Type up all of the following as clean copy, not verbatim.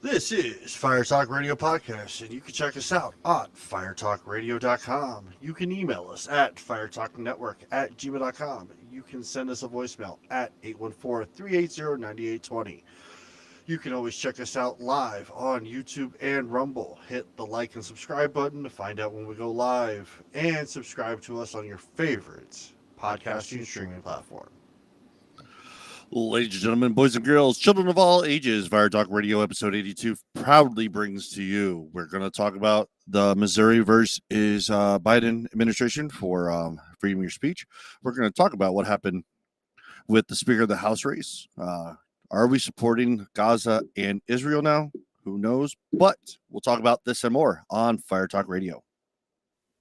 This is Fire Talk Radio Podcast, and you can check us out on firetalkradio.com. You can email us at firetalknetwork@gmail.com. You can send us a voicemail at 814-380-9820. You can always check us out live on YouTube and Rumble. Hit the like and subscribe button to find out when we go live, and subscribe to us on your favorite podcasting streaming platform. Ladies and gentlemen, boys and girls, children of all ages, Fire Talk Radio episode 82 proudly brings to you. We're going to talk about the Missouri versus Biden administration for freedom of your speech. We're going to talk about what happened with the Speaker of the House race. Are we supporting Gaza and Israel now? Who knows? But we'll talk about this and more on Fire Talk Radio.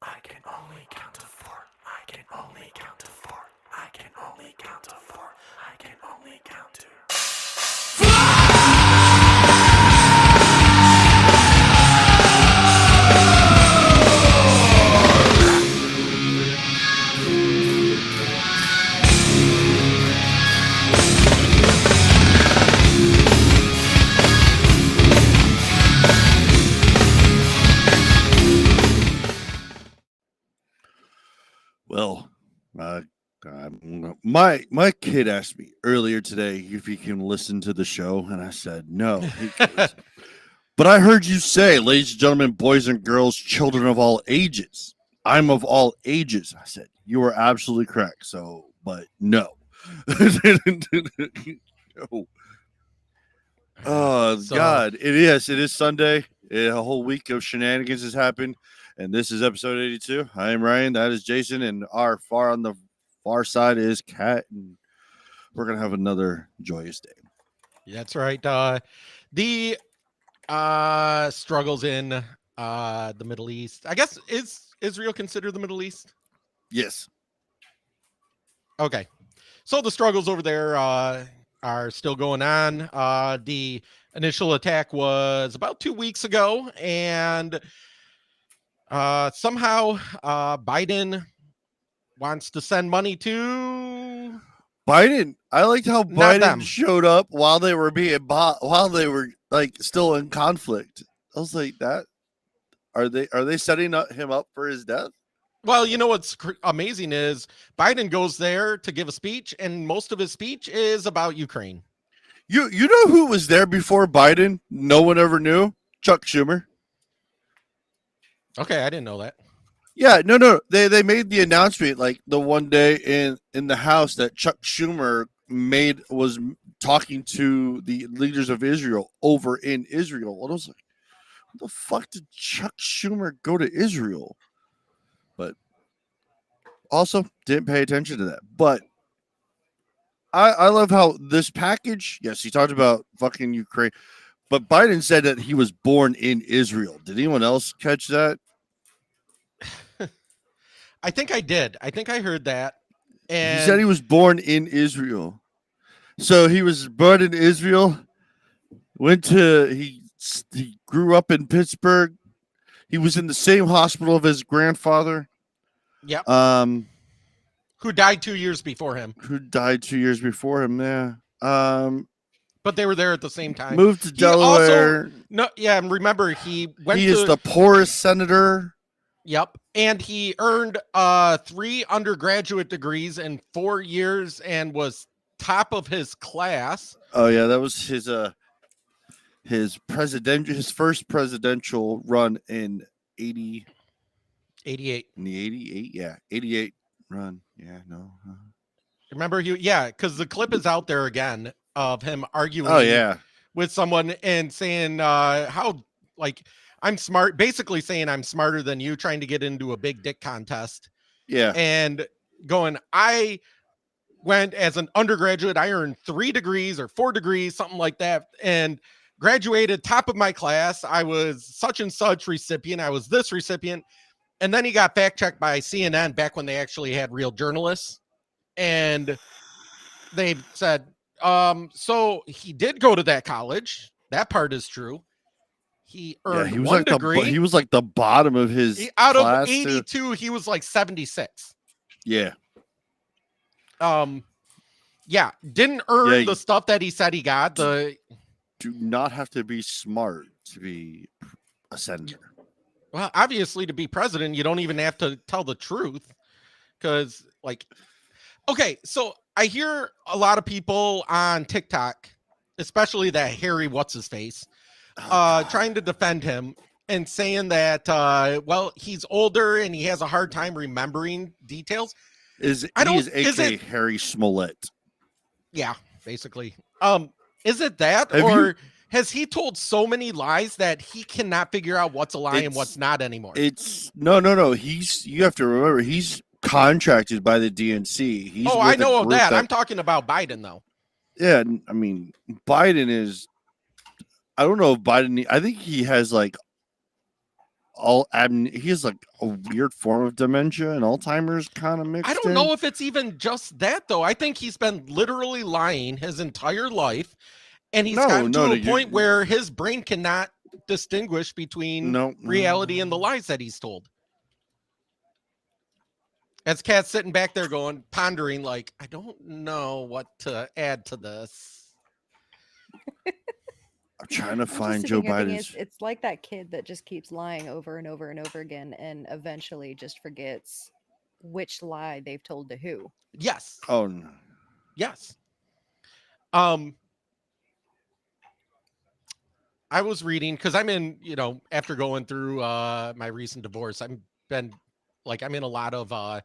I can only count to four. I can only count to four. I can only count to four. I can only count to. Well, my kid asked me earlier today if he can listen to the show, and I said no. But I heard you say, ladies and gentlemen, boys and girls, children of all ages. I'm of all ages. I said you are absolutely correct. So, but no. No. Oh God! It is Sunday. A whole week of shenanigans has happened. And this is episode 82. I am Ryan. That is Jason. And our on the far side is Kat. And we're going to have another joyous day. That's right. The struggles in the Middle East. I guess, is Israel considered the Middle East? Yes. Okay. So the struggles over there are still going on. The initial attack was about 2 weeks ago. And somehow Biden wants to send money to Biden. I liked how Not Biden them. showed up while they were being while they were like still in conflict. I was like, that are they setting him up for his death? Well, you know what's amazing is Biden goes there to give a speech, and most of his speech is about Ukraine. You know who was there before Biden? No one ever knew. Chuck Schumer. Okay, I didn't know that. Yeah, no. They made the announcement like the one day in the House that Chuck Schumer was talking to the leaders of Israel over in Israel. And I was like, what the fuck did Chuck Schumer go to Israel? But also didn't pay attention to that. But I love how this package, yes, he talked about fucking Ukraine, but Biden said that he was born in Israel. Did anyone else catch that? I think I did. I think I heard that. And He said he was born in Israel. So he was born in Israel, he grew up in Pittsburgh. He was in the same hospital of his grandfather. Yep. Who Who died 2 years before him. died 2 years before him, yeah. But they were there at the same time. Moved to Delaware. And remember, he went He to is the poorest senator. Yep. And he earned 3 undergraduate degrees in 4 years and was top of his class. Oh yeah, that was his first presidential run in 88. in the 88, yeah. 88 run. Yeah, no. Remember because the clip is out there again of him arguing Oh yeah. with someone and saying how I'm smart, basically saying I'm smarter than you, trying to get into a big dick contest. Yeah. And going, I went as an undergraduate, I earned 3 degrees or 4 degrees, something like that, and graduated top of my class. I was such and such recipient. I was this recipient. And then he got fact checked by CNN back when they actually had real journalists. And they said, so he did go to that college. That part is true. He earned he was 1 like degree. he was like the bottom of his Out class of 82, he was like 76. Yeah. Didn't earn the stuff that he said he got. The do not have to be smart to be a senator. Well, obviously, to be president, you don't even have to tell the truth. Because, like, okay, so I hear a lot of people on TikTok, especially that Harry what's his face, trying to defend him and saying that well, he's older and he has a hard time remembering details. He is is AKA it Harry Smollett. Yeah, basically. Is it that, Have or you- has he told so many lies that he cannot figure out what's a lie and what's not anymore? It's no. You have to remember he's contracted by the DNC. He's Oh, with I a know of group that. I'm talking about Biden, though. Yeah, I mean, Biden is. I don't know if Biden. I think he has like he has like a weird form of dementia and Alzheimer's kind of mixed. I don't know if it's even just that, though. I think he's been literally lying his entire life, and he's gotten to a point where his brain cannot distinguish between reality and the lies that he's told. As Kat's sitting back there going, pondering, like, I don't know what to add to this. I'm trying to I'm just find Joe sitting here thinking Biden's. it's like that kid that just keeps lying over and over and over again and eventually just forgets which lie they've told to who. Yes. Oh no. Yes. I was reading because I'm in, after going through my recent divorce, I'm in a lot of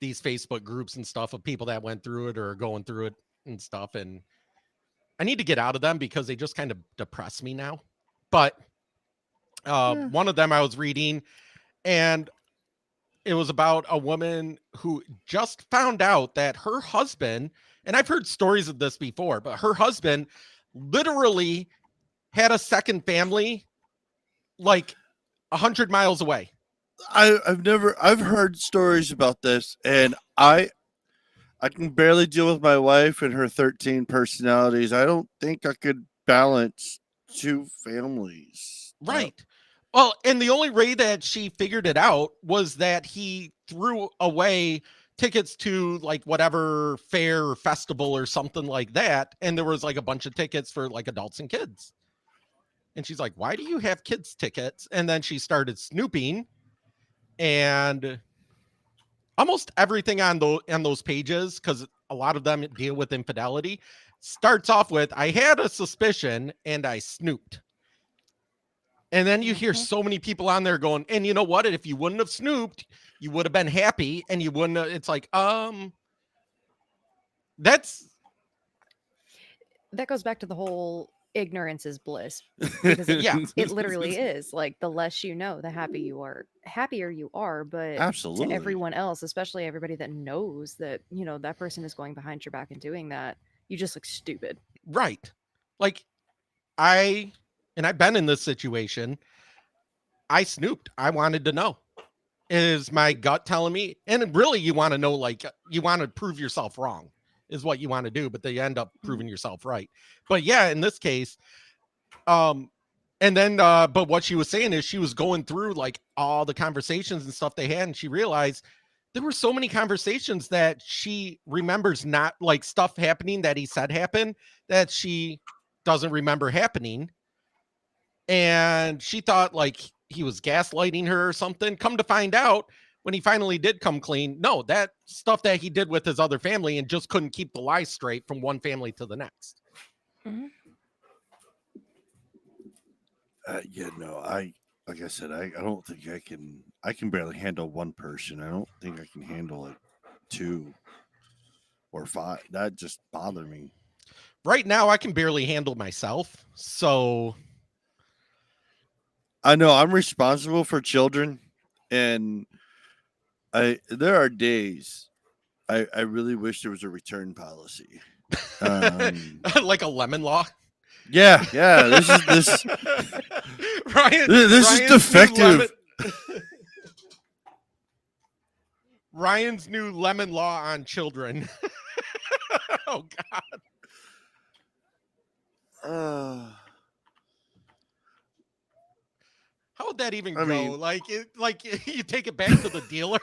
these Facebook groups and stuff of people that went through it or going through it and stuff. And I need to get out of them because they just kind of depress me now. But one of them I was reading, and it was about a woman who just found out that her husband, and I've heard stories of this before, but her husband literally had a second family like 100 miles away. I've heard stories about this, and I can barely deal with my wife and her 13 personalities. I don't think I could balance two families. Right. Well, and the only way that she figured it out was that he threw away tickets to like whatever fair or festival or something like that. And there was like a bunch of tickets for like adults and kids. And she's like, why do you have kids tickets? And then she started snooping, and almost everything on those pages, because a lot of them deal with infidelity, starts off with, I had a suspicion and I snooped. And then you hear so many people on there going, and you know what? If you wouldn't have snooped, you would have been happy, and you wouldn't have, it's like, that goes back to the whole ignorance is bliss. Because it literally is. Like, the less you know, the happier you are. But absolutely, to everyone else, especially everybody that knows that, that person is going behind your back and doing that, you just look stupid. Right. Like, I've been in this situation. I snooped. I wanted to know. Is my gut telling me? And really, you want to know, like, you want to prove yourself wrong is what you want to do, but they end up proving yourself right. But yeah, in this case, and then, but what she was saying is she was going through like all the conversations and stuff they had, and she realized there were so many conversations that she remembers not, like, stuff happening that he said happened that she doesn't remember happening. And she thought like he was gaslighting her or something. Come to find out, when he finally did come clean, no, that stuff that he did with his other family and just couldn't keep the lie straight from one family to the next. Mm-hmm. Like I said, I don't think I can barely handle one person. I don't think I can handle like 2 or 5. That just bothered me. Right now, I can barely handle myself. So I know I'm responsible for children, and there are days I really wish there was a return policy. Like a lemon law. Yeah. This Ryan, this is defective. Ryan's new lemon law on children. Oh God. How would that even go? Like you take it back to the dealer.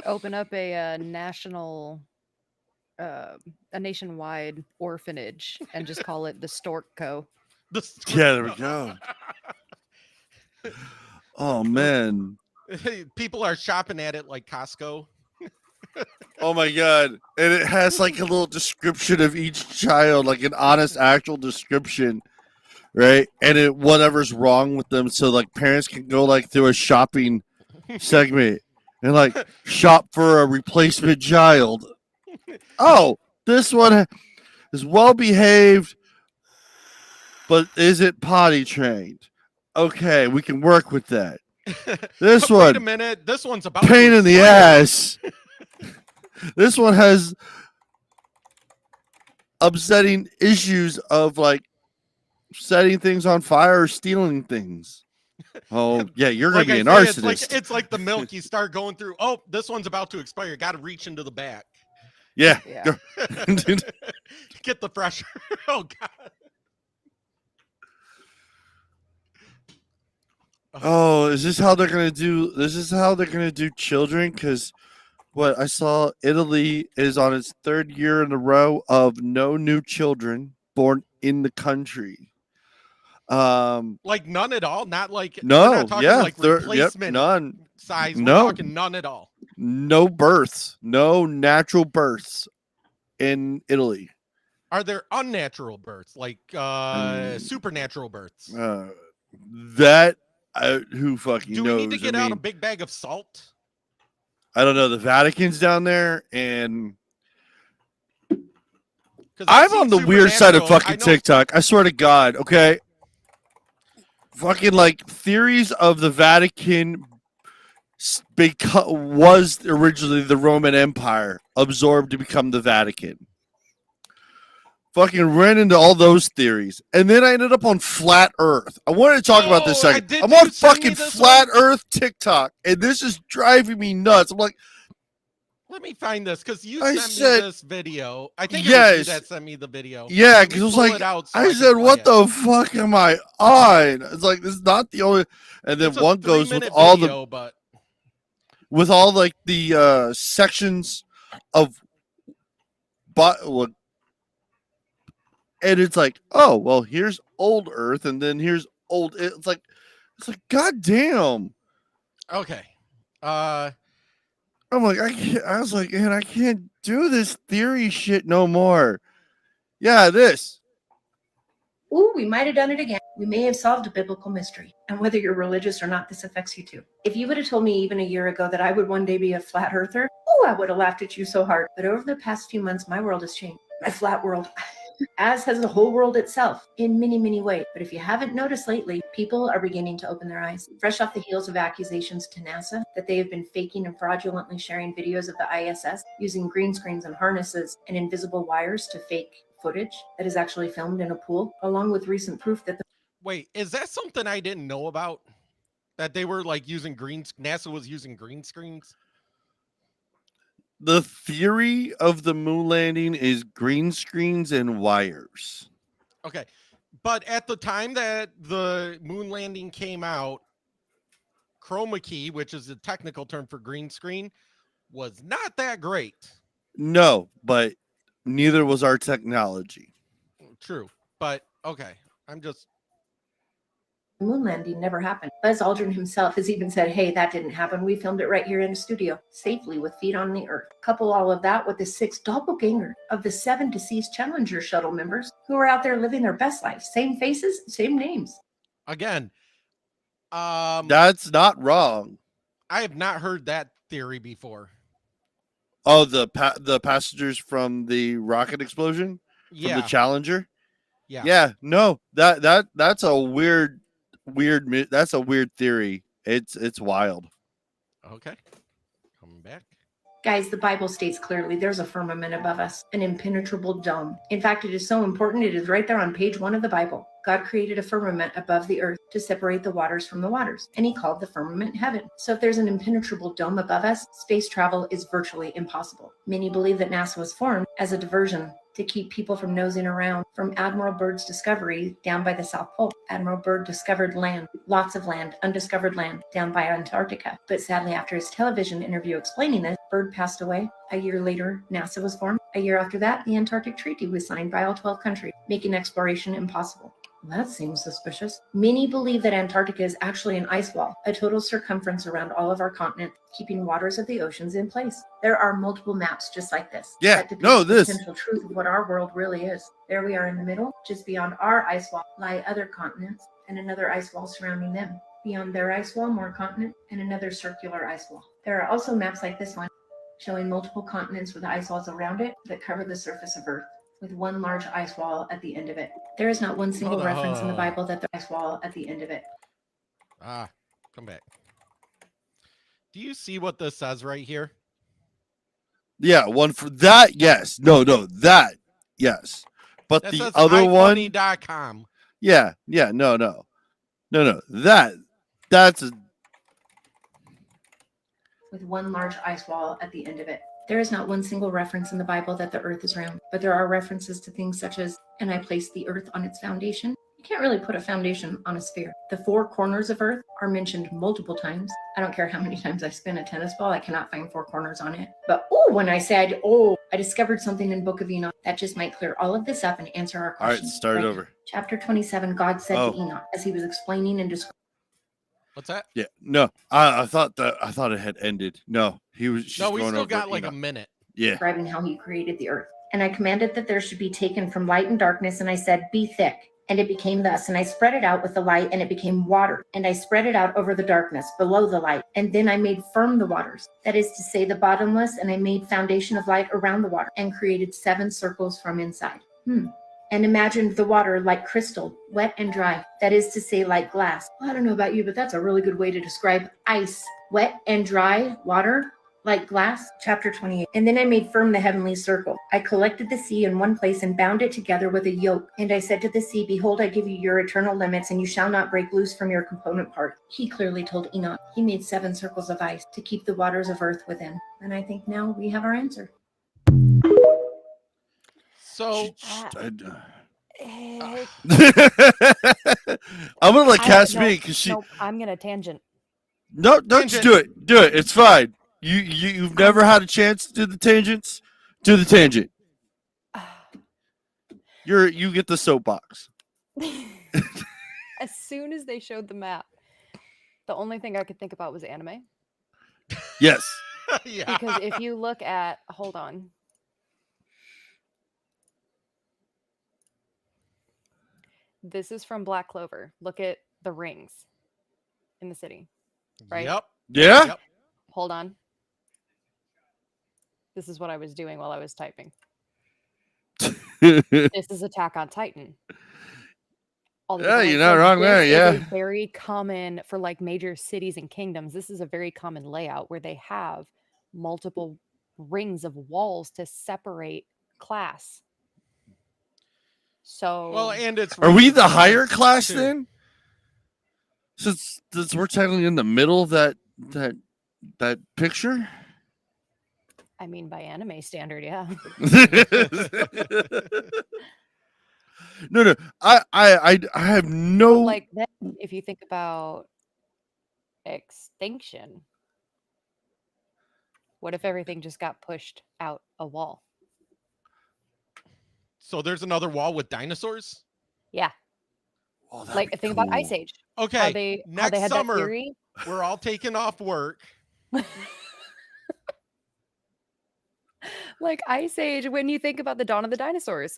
Open up a national a nationwide orphanage and just call it the Stork Co. Yeah, there we go. Oh man. People are shopping at it like Costco. Oh my god. And it has like a little description of each child, like an honest actual description, right? And it whatever's wrong with them, so like parents can go like through a shopping segment and like shop for a replacement child. Oh, this one is well behaved but isn't potty trained. Okay, we can work with that. This Wait a one, minute. This one's about to pain in the expire. ass. This one has upsetting issues of like setting things on fire or stealing things. Oh, yeah, you're going Like to be I an say, arsonist. it's like the milk you start going through. Oh, this one's about to expire. Got to reach into the back. Yeah. Yeah. Get the fresher. Oh god. Oh, is this how they're going to do? This is how they're going to do children? Because what I saw, Italy is on its 3rd year in a row of no new children born in the country. Like none at all. Not like we're No, not talking yeah, like yep, replacement none. size. No. We're talking none at all. No births, no natural births in Italy. Are there unnatural births, like supernatural births? That who fucking Do knows? we need to get I out a mean, big bag of salt? I don't know. The Vatican's down there, and 'Cause I've I'm on seen the weird side of Supernatural. I fucking know- TikTok. I swear to God. Okay, fucking like theories of the Vatican was originally the Roman Empire absorbed to become the Vatican. Fucking ran into all those theories, and then I ended up on flat Earth. I wanted to talk about this Oh, second. did I'm you on send me fucking this flat Earth TikTok, and this is driving me nuts. I'm like, Let me find this because you I sent said- me this video. I think it was you Yes. that sent me the video. yeah, Let me because it was pull like, it out so I can said, play what it. the fuck am I on? It's like, this is not the only. And then It's a one goes with 3-minute all video, but like the sections of, and it's like, oh well, here's old Earth, and then here's old. It's like, god damn. okay. I'm like, I was like, man, I can't do this theory shit no more. Yeah, this. Ooh, we might have done it again. We may have solved a biblical mystery. And whether you're religious or not, this affects you too. If you would have told me even a year ago that I would one day be a flat earther, oh, I would have laughed at you so hard. But over the past few months, my world has changed. My flat world, as has the whole world itself, in many, many ways. But if you haven't noticed lately, people are beginning to open their eyes. Fresh off the heels of accusations to NASA that they have been faking and fraudulently sharing videos of the ISS using green screens and harnesses and invisible wires to fake footage that is actually filmed in a pool, along with recent proof that the Wait, is that something I didn't know about? That they were like using NASA was using green screens? The theory of the moon landing is green screens and wires. Okay. But at the time that the moon landing came out, chroma key, which is the technical term for green screen, was not that great. No, but neither was our technology. True. But okay. I'm just moon landing never happened. Buzz Aldrin himself has even said, hey, that didn't happen. We filmed it right here in a studio, safely with feet on the earth. Couple all of that with the 6 doppelganger of the 7 deceased Challenger shuttle members who are out there living their best life. Same faces, same names. again. That's not wrong. I have not heard that theory before. Oh, the passengers from the rocket explosion from Yeah. the Challenger. Yeah. Yeah, no, that's a weird that's a weird theory. It's wild. Okay. Coming back. Guys, the Bible states clearly there's a firmament above us, an impenetrable dome. In fact, it is so important, it is right there on page 1 of the Bible. God created a firmament above the earth to separate the waters from the waters, and he called the firmament heaven. So if there's an impenetrable dome above us, space travel is virtually impossible. Many believe that NASA was formed as a diversion to keep people from nosing around from Admiral Byrd's discovery down by the South Pole. Admiral Byrd discovered land, lots of land, undiscovered land down by Antarctica. But sadly, after his television interview explaining this, Byrd passed away. A year later, NASA was formed. A year after that, the Antarctic Treaty was signed by all 12 countries, making exploration impossible. Well, that seems suspicious. Many believe that Antarctica is actually an ice wall, a total circumference around all of our continent, keeping waters of the oceans in place. There are multiple maps just like this. Yeah, that depict no, the this. potential truth of what our world really is. There we are in the middle. Just beyond our ice wall lie other continents and another ice wall surrounding them. Beyond their ice wall, more continent and another circular ice wall. There are also maps like this one, showing multiple continents with ice walls around it that cover the surface of Earth, with one large ice wall at the end of it. There is not one single reference in the Bible that the ice wall at the end of it. Come back. Do you see what this says right here? Yeah, one for that. Yes. No, that. Yes. But That the says other one. ifunny.com. Yeah. No. That's a, With one large ice wall at the end of it. There is not one single reference in the Bible that the earth is round, but there are references to things such as, and I placed the earth on its foundation. You can't really put a foundation on a sphere. The four corners of earth are mentioned multiple times. I don't care how many times I spin a tennis ball, I cannot find four corners on it. But when I said, I discovered something in Book of Enoch, that just might clear all of this up and answer our all right. question. Start it over. Chapter 27, God said Oh. to Enoch, as he was explaining and describing. What's that? Yeah. No, I thought it had ended. No, he was. She's No, we going still over, got like you a know. minute. Yeah. Describing how he created the earth. And I commanded that there should be taken from light and darkness, and I said, be thick. And it became thus. And I spread it out with the light, and it became water. And I spread it out over the darkness, below the light. And then I made firm the waters, that is to say, the bottomless, and I made foundation of light around the water, and created 7 circles from inside. And imagined the water like crystal, wet and dry, that is to say, like glass. Well, I don't know about you, but that's a really good way to describe ice. Wet and dry water, like glass. Chapter 28. And then I made firm the heavenly circle. I collected the sea in one place and bound it together with a yoke. And I said to the sea, behold, I give you your eternal limits, and you shall not break loose from your component part. He clearly told Enoch. He made 7 circles of ice to keep the waters of earth within. And I think now we have our answer. So I'm gonna let Cass speak because she. Nope, I'm gonna tangent. No, don't just do it. Do it. It's fine. You've never had a chance to do the tangents. Do the tangent. You get the soapbox. As soon as they showed the map, the only thing I could think about was anime. Yes. yeah. Because if you look at, hold on. This is from Black Clover. Look at the rings in the city. Right? Yep. Yeah. Yep. Hold on. This is what I was doing while I was typing. This is Attack on Titan. All the Yeah, you're designs. not wrong there, this yeah. is a very common for like major cities and kingdoms. This is a very common layout where they have multiple rings of walls to separate class. So Well, and it's Are we the reasons higher class too. then? Since we're technically in the middle of that picture. I mean, by anime standard, yeah. No. I have no. Like then, if you think about extinction, what if everything just got pushed out a wall? So there's another wall with dinosaurs. Yeah, Oh, that'd like be think about Ice cool. Age. Okay. How they next had summer, that theory. we're all taking off work. Like Ice Age, when you think about the dawn of the dinosaurs,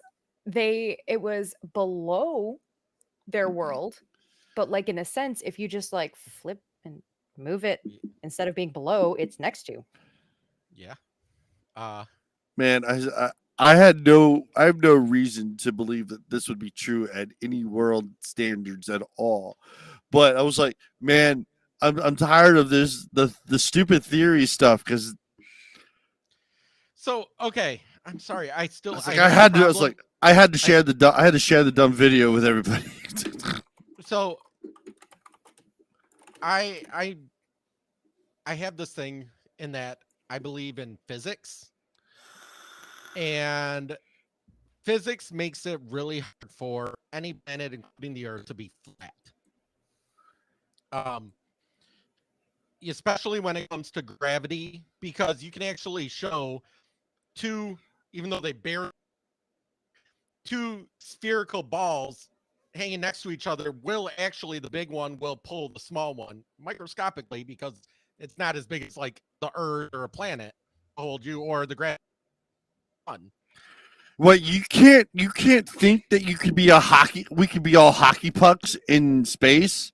it was below their world, but like in a sense, if you just like flip and move it instead of being below, it's next to. Yeah. Man, I have no reason to believe that this would be true at any world standards at all. But I was like, man, I'm tired of this the stupid theory stuff because So okay, I'm sorry. I still I have a had to problem. share the dumb video with everybody. So I have this thing in that I believe in physics, and physics makes it really hard for any planet, including the Earth, to be flat. especially when it comes to gravity, because you can actually show two, even though they bear two spherical balls hanging next to each other, will actually, the big one will pull the small one microscopically because it's not as big as like the Earth or a planet hold you, or the gravity. Well, you can't think that you could be we could be all hockey pucks in space.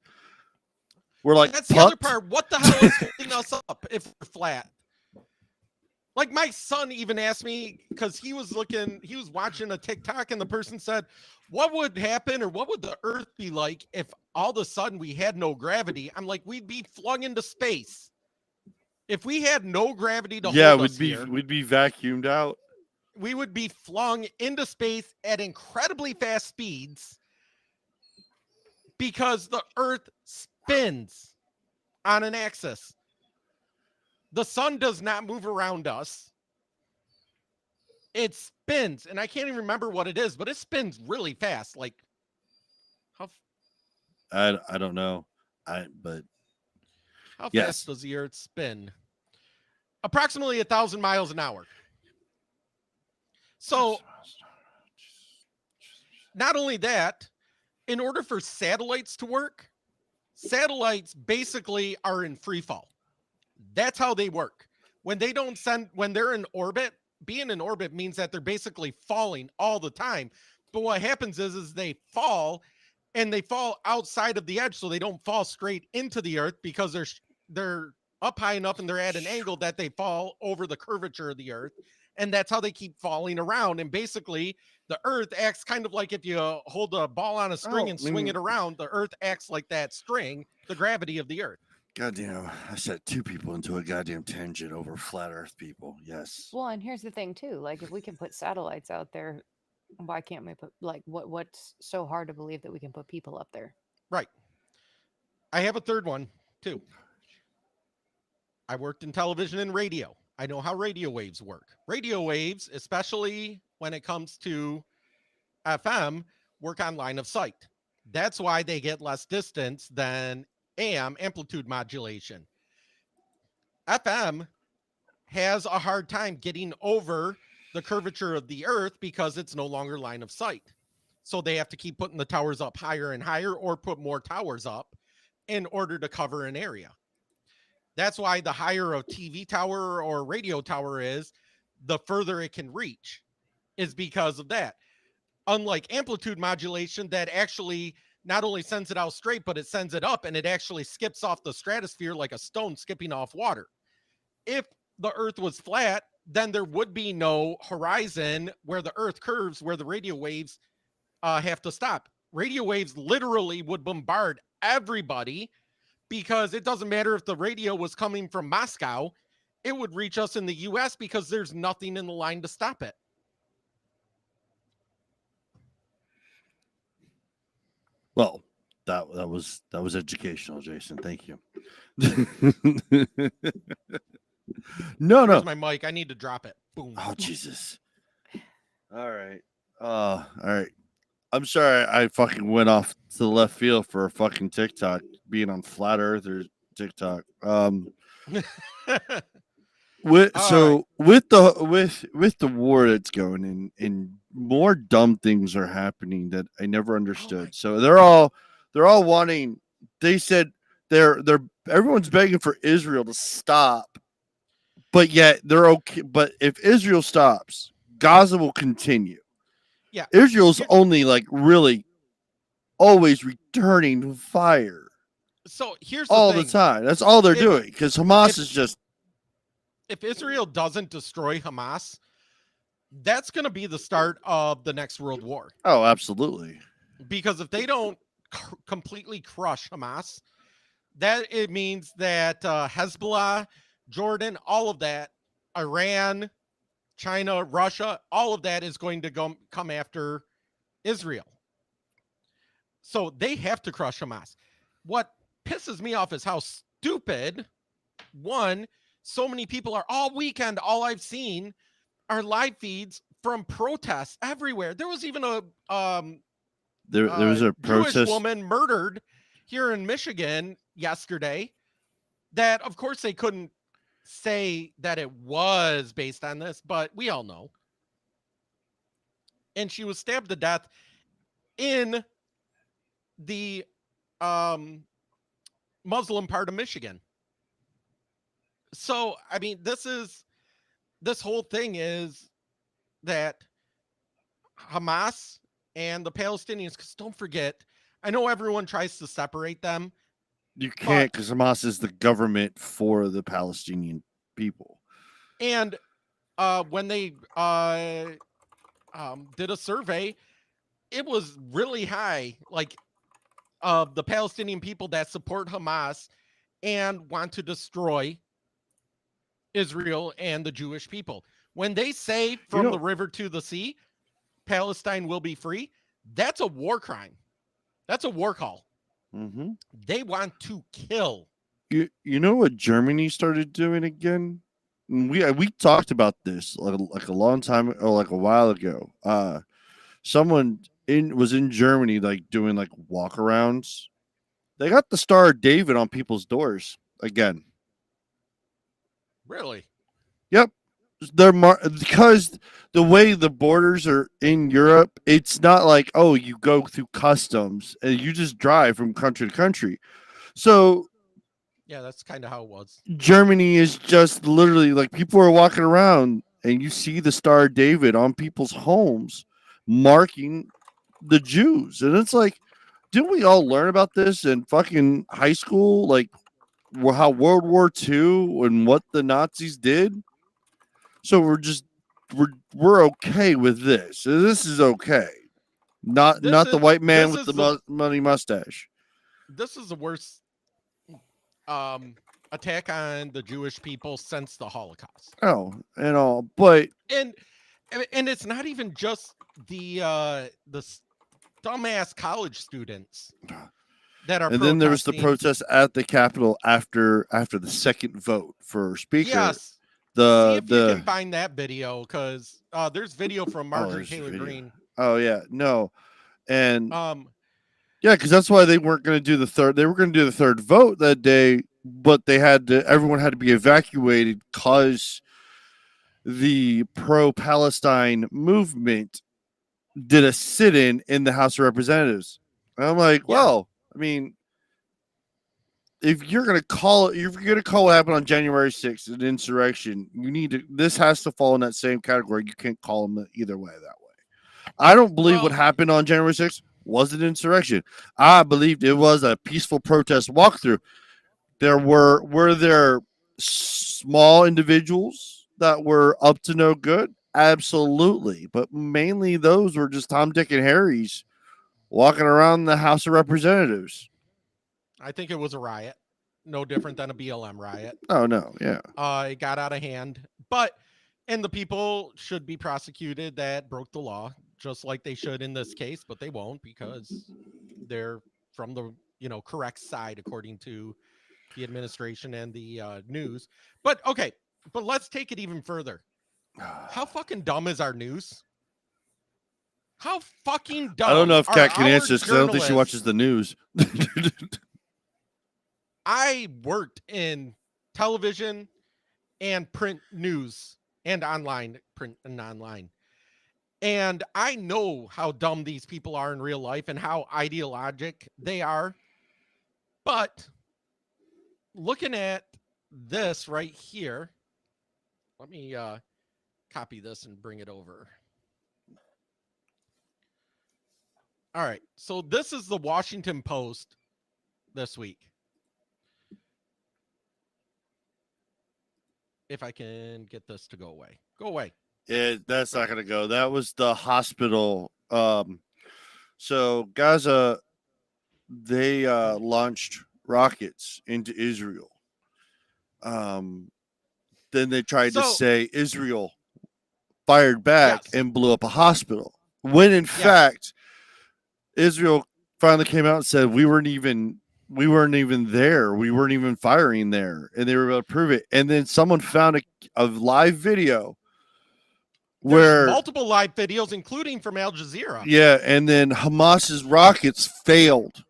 We're like, That's the other pucked? part. What the hell is holding us up if we're flat? Like my son even asked me, because he was watching a TikTok and the person said, what would happen, or what would the Earth be like if all of a sudden we had no gravity? I'm like, we'd be flung into space. If we had no gravity to hold us here, we'd be vacuumed out. we would be flung into space at incredibly fast speeds because the Earth spins on an axis. The sun does not move around us. It spins, and I can't even remember what it is, but it spins really fast. Like, how I don't know. But yes. fast does the Earth spin? Approximately 1,000 miles an hour. So, not only that, in order for satellites to work, satellites basically are in free fall. That's how they work. When they're in orbit, being in orbit means that they're basically falling all the time. But what happens is they fall, and they fall outside of the edge, so they don't fall straight into the Earth because they're up high enough and they're at an angle that they fall over the curvature of the Earth. And that's how they keep falling around. And basically, the Earth acts kind of like if you hold a ball on a string and swing it around, the Earth acts like that string, the gravity of the Earth. Goddamn, I set two people into a goddamn tangent over flat Earth people. Yes. Well, and here's the thing too. Like, if we can put satellites out there, why can't we put what's so hard to believe that we can put people up there? Right. I have a third one too. I worked in television and radio. I know how radio waves work. Radio waves, especially when it comes to FM, work on line of sight. That's why they get less distance than AM, amplitude modulation. FM has a hard time getting over the curvature of the Earth because it's no longer line of sight. So they have to keep putting the towers up higher and higher, or put more towers up in order to cover an area. That's why the higher a TV tower or radio tower is, the further it can reach, is because of that. Unlike amplitude modulation, that actually not only sends it out straight, but it sends it up, and it actually skips off the stratosphere like a stone skipping off water. If the Earth was flat, then there would be no horizon where the Earth curves, where the radio waves have to stop. Radio waves literally would bombard everybody, because it doesn't matter if the radio was coming from Moscow, it would reach us in the US because there's nothing in the line to stop it. Well, that was educational, Jason. Thank you. No. Where's my mic? I need to drop it. Boom. Oh, Jesus. All right. All right. I'm sorry I fucking went off to the left field for a fucking TikTok, being on Flat Earth or TikTok. With the war that's going in, and more dumb things are happening that I never understood. So they're all wanting. They said everyone's begging for Israel to stop, but yet they're okay. But if Israel stops, Gaza will continue. Yeah, Israel's only like really always returning fire. So here's all the the time. That's all they're doing, because Hamas is just. If Israel doesn't destroy Hamas, that's going to be the start of the next world war. Oh, absolutely. Because if they don't completely crush Hamas, that it means that Hezbollah, Jordan, all of that, Iran, China, Russia, all of that is going to come after Israel. So they have to crush Hamas. What pisses me off is how stupid, one, so many people are. All weekend, all I've seen are live feeds from protests everywhere. There was even there was a protest. Jewish woman murdered here in Michigan yesterday that, of course, they couldn't say that it was based on this, but we all know. And she was stabbed to death in the Muslim part of Michigan. So, I mean, this whole thing is that Hamas and the Palestinians, because don't forget, I know everyone tries to separate them. You can't, because Hamas is the government for the Palestinian people. And when they did a survey, it was really high, like the Palestinian people that support Hamas and want to destroy Israel and the Jewish people. When they say from the river to the sea, Palestine will be free, that's a war crime. That's a war call. Mm-hmm. They want to kill. You know what Germany started doing again? And we talked about this like a long time or like a while ago. Someone was in Germany like doing like walkarounds. They got the Star of David on people's doors again. Really? Yep. Because the way the borders are in Europe, it's not like, oh, you go through customs and you just drive from country to country. So yeah, that's kind of how it was. Germany is just literally like people are walking around and you see the Star of David on people's homes marking the Jews. And it's like, didn't we all learn about this in fucking high school? Like how World War II and what the Nazis did? So we're okay with this. This is okay. Not the white man with the money mustache. This is the worst attack on the Jewish people since the Holocaust. Oh, and all, but and it's not even just the dumbass college students that are. And then there was the protest at the Capitol after the second vote for speaker. Yes. See if you can find that video, because there's video from Marjorie Taylor Greene. Oh yeah, no, and yeah, because that's why they weren't going to do the third. They were going to do the third vote that day, but everyone had to be evacuated because the pro-Palestine movement did a sit-in in the House of Representatives. And I'm like, well, I mean, if you're going to call what happened on January 6th an insurrection, this has to fall in that same category. You can't call them either way that way. I don't believe what happened on January 6th was an insurrection. I believed it was a peaceful protest walkthrough. There were there small individuals that were up to no good? Absolutely. But mainly those were just Tom, Dick, and Harry's walking around the House of Representatives. I think it was a riot. No different than a BLM riot. Oh, no. Yeah. It got out of hand. And the people should be prosecuted that broke the law, just like they should in this case, but they won't because they're from the correct side according to the administration and the news. But okay, but let's take it even further. How fucking dumb is our news? How fucking dumb? I don't know if Kat can answer this because I don't think she watches the news. I worked in television and print news and online, print and online. And I know how dumb these people are in real life and how ideologic they are. But looking at this right here, let me copy this and bring it over. All right. So this is the Washington Post this week. If I can get this to go away. Go away. Yeah, that's not going to go. That was the hospital. So Gaza, they launched rockets into Israel. Then they tried to say Israel fired back and blew up a hospital. When in fact, Israel finally came out and said we weren't even there. We weren't even firing there. And they were able to prove it. And then someone found a live video where multiple live videos, including from Al Jazeera. Yeah. And then Hamas's rockets failed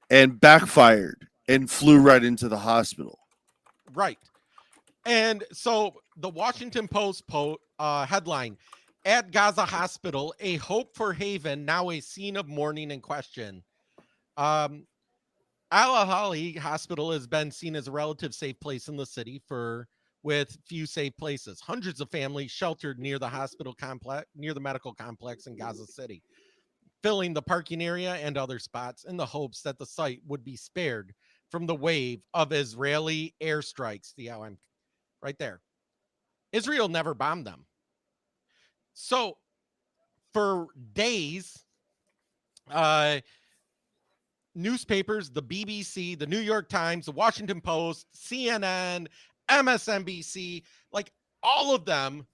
and backfired and flew right into the hospital. Right. And so the Washington Post headline, at Gaza hospital, a hope for haven, now a scene of mourning and question. Al-Ahli Hospital has been seen as a relative safe place in the city with few safe places. Hundreds of families sheltered near the hospital complex, near the medical complex in Gaza City, filling the parking area and other spots in the hopes that the site would be spared from the wave of Israeli airstrikes. See how I'm right there. Israel never bombed them. So for days, newspapers, the BBC, the New York Times, the Washington Post, CNN, MSNBC, like all of them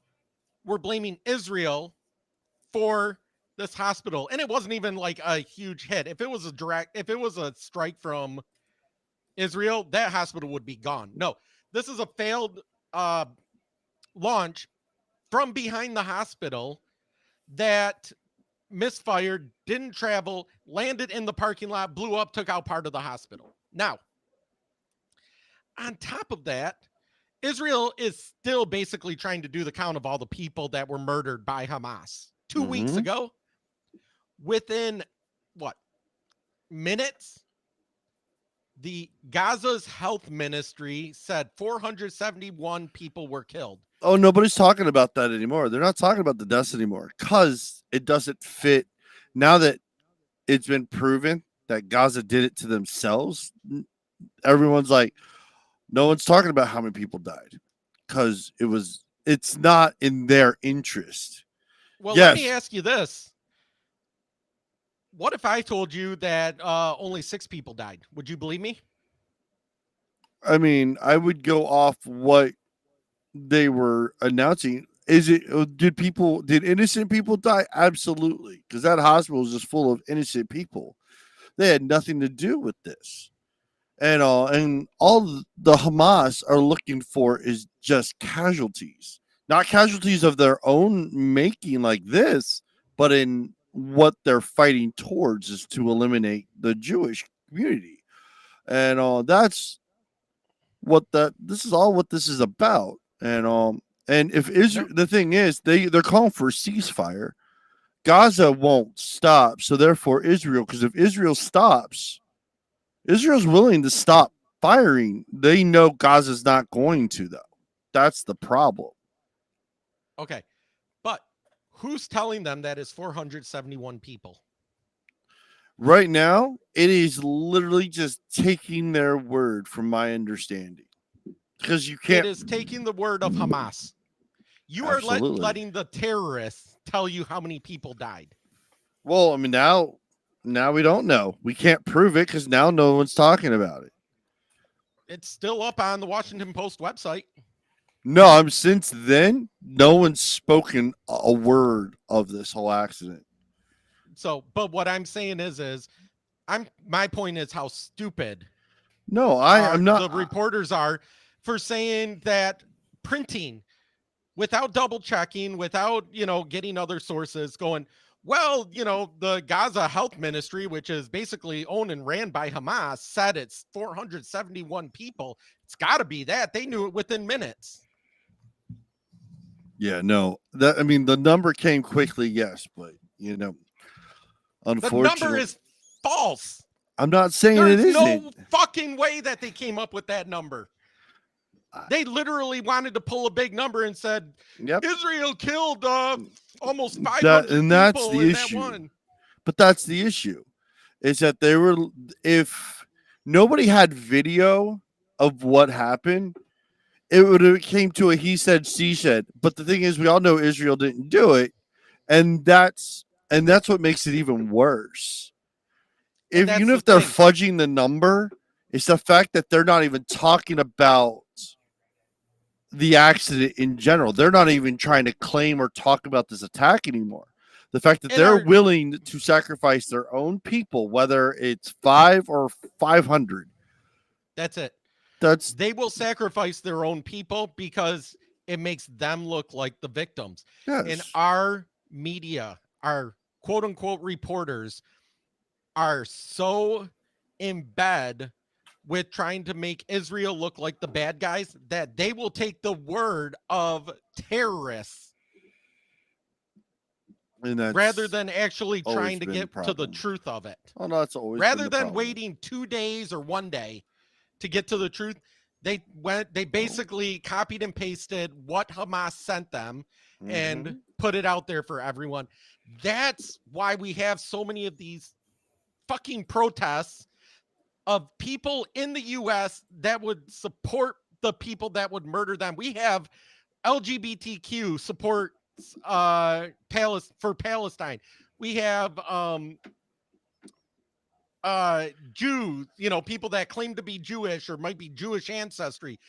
were blaming Israel for this hospital. And it wasn't even like a huge hit. If it was a strike from Israel, that hospital would be gone. No, this is a failed launch from behind the hospital that misfired, didn't travel, landed in the parking lot, blew up, took out part of the hospital. Now, on top of that, Israel is still basically trying to do the count of all the people that were murdered by Hamas 2 weeks ago. Within minutes, the Gaza's health ministry said 471 people were killed. Oh, nobody's talking about that anymore. They're not talking about the deaths anymore because it doesn't fit. Now that it's been proven that Gaza did it to themselves, everyone's like, no one's talking about how many people died because it's not in their interest. Well, yes. Let me ask you this. What if I told you that only 6 people died? Would you believe me? I mean, I would go off what they were announcing. Did innocent people die? Absolutely. Because that hospital is just full of innocent people. They had nothing to do with this. And all the Hamas are looking for is just casualties. Not casualties of their own making like this, but in what they're fighting towards is to eliminate the Jewish community. And this is all what this is about. And if Israel, the thing is, they're calling for a ceasefire. Gaza won't stop, so therefore Israel, because if Israel stops, Israel's willing to stop firing. They know Gaza's not going to, though. That's the problem. Okay, but who's telling them that is 471 people? Right now, it is literally just taking their word, from my understanding. Because you can't. It is taking the word of Hamas. You are letting the terrorists tell you how many people died. Well, I mean, now we don't know. We can't prove it because now no one's talking about it. It's still up on the Washington Post website. No, since then, no one's spoken a word of this whole accident. So, but what I'm saying is my point is how stupid. No, I'm not. The reporters are for saying that printing without double checking, without, getting other sources going, well, the Gaza Health Ministry, which is basically owned and ran by Hamas, said it's 471 people. It's got to be that. They knew it within minutes. Yeah, no. The number came quickly, yes, but unfortunately, the number is false. I'm not saying There's it isn't. no fucking way that they came up with that number. They literally wanted to pull a big number and said, Yep. Israel killed almost 500 and that's people the in issue. that one. But that's the issue, is that if nobody had video of what happened, it would have came to a he said, she said. But the thing is, we all know Israel didn't do it, and that's what makes it even worse. Even if they're fudging the number, it's the fact that they're not even talking about the accident in general. They're not even trying to claim or talk about this attack anymore. The fact that they're willing to sacrifice their own people, whether it's 5 or 500. That's it. They will sacrifice their own people because it makes them look like the victims. Yes. And our media, our quote unquote reporters, are so in bed with trying to make Israel look like the bad guys, that they will take the word of terrorists And that's rather than actually always trying to been the get to the problem. truth of it. Oh no, that's always Rather been the than problem. waiting 2 days or 1 day to get to the truth, they basically copied and pasted what Hamas sent them and Mhm. put it out there for everyone. That's why we have so many of these fucking protests of people in the US that would support the people that would murder them. We have LGBTQ support for Palestine. We have Jews, people that claim to be Jewish or might be Jewish ancestry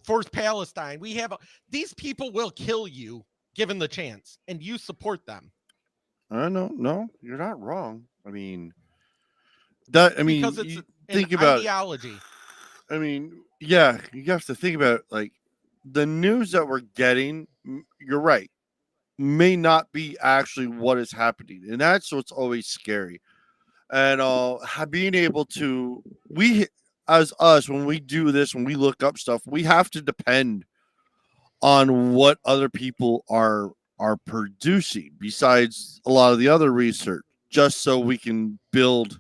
for Palestine. We have these people will kill you given the chance, and you support them. No, you're not wrong. I mean, that. I mean, Because it's you an think about. ideology. I mean, yeah, you have to think about like the news that we're getting. You're right, may not be actually what is happening, and that's what's always scary. And being able to as us when we do this, when we look up stuff, we have to depend on what other people are producing besides a lot of the other research, just so we can build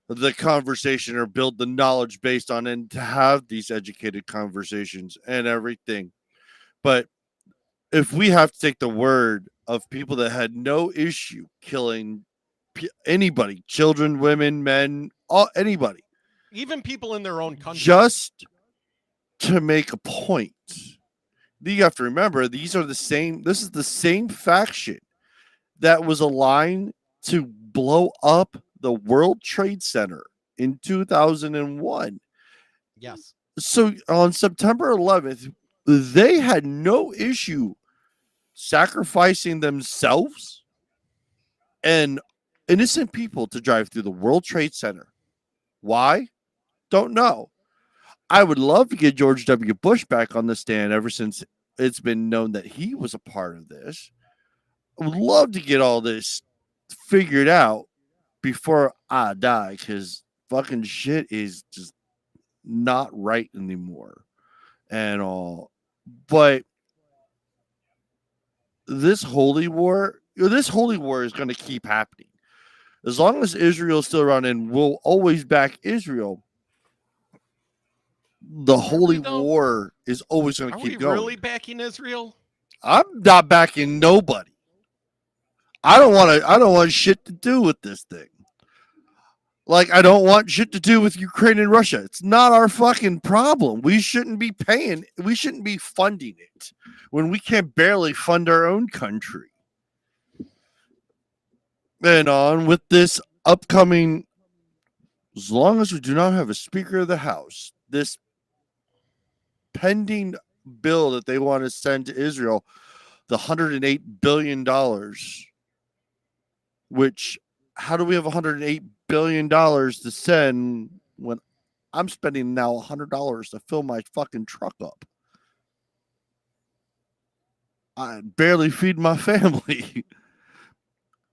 the conversation or build the knowledge based on and to have these educated conversations and everything. But if we have to take the word of people that had no issue killing anybody, children, women, men, anybody, Even people in their own country. just to make a point. You have to remember, this is the same faction that was aligned to blow up the World Trade Center in 2001. Yes. So on September 11th, they had no issue sacrificing themselves and innocent people to drive through the World Trade Center. Why? Don't know. I would love to get George W. Bush back on the stand ever since it's been known that he was a part of this. I would love to get all this figured out before I die, because fucking shit is just not right anymore. And all. But this holy war is going to keep happening. As long as Israel is still around, and we'll always back Israel, the holy war is always going to Are keep we going. really backing Israel? I'm not backing nobody. I don't want shit to do with this thing. Like, I don't want shit to do with Ukraine and Russia. It's not our fucking problem. We shouldn't be funding it when we can barely fund our own country. And on with this upcoming, as long as we do not have a Speaker of the House, this pending bill that they want to send to Israel, the $108 billion, which, how do we have $108 billion to send when I'm spending now $100 to fill my fucking truck up? I barely feed my family.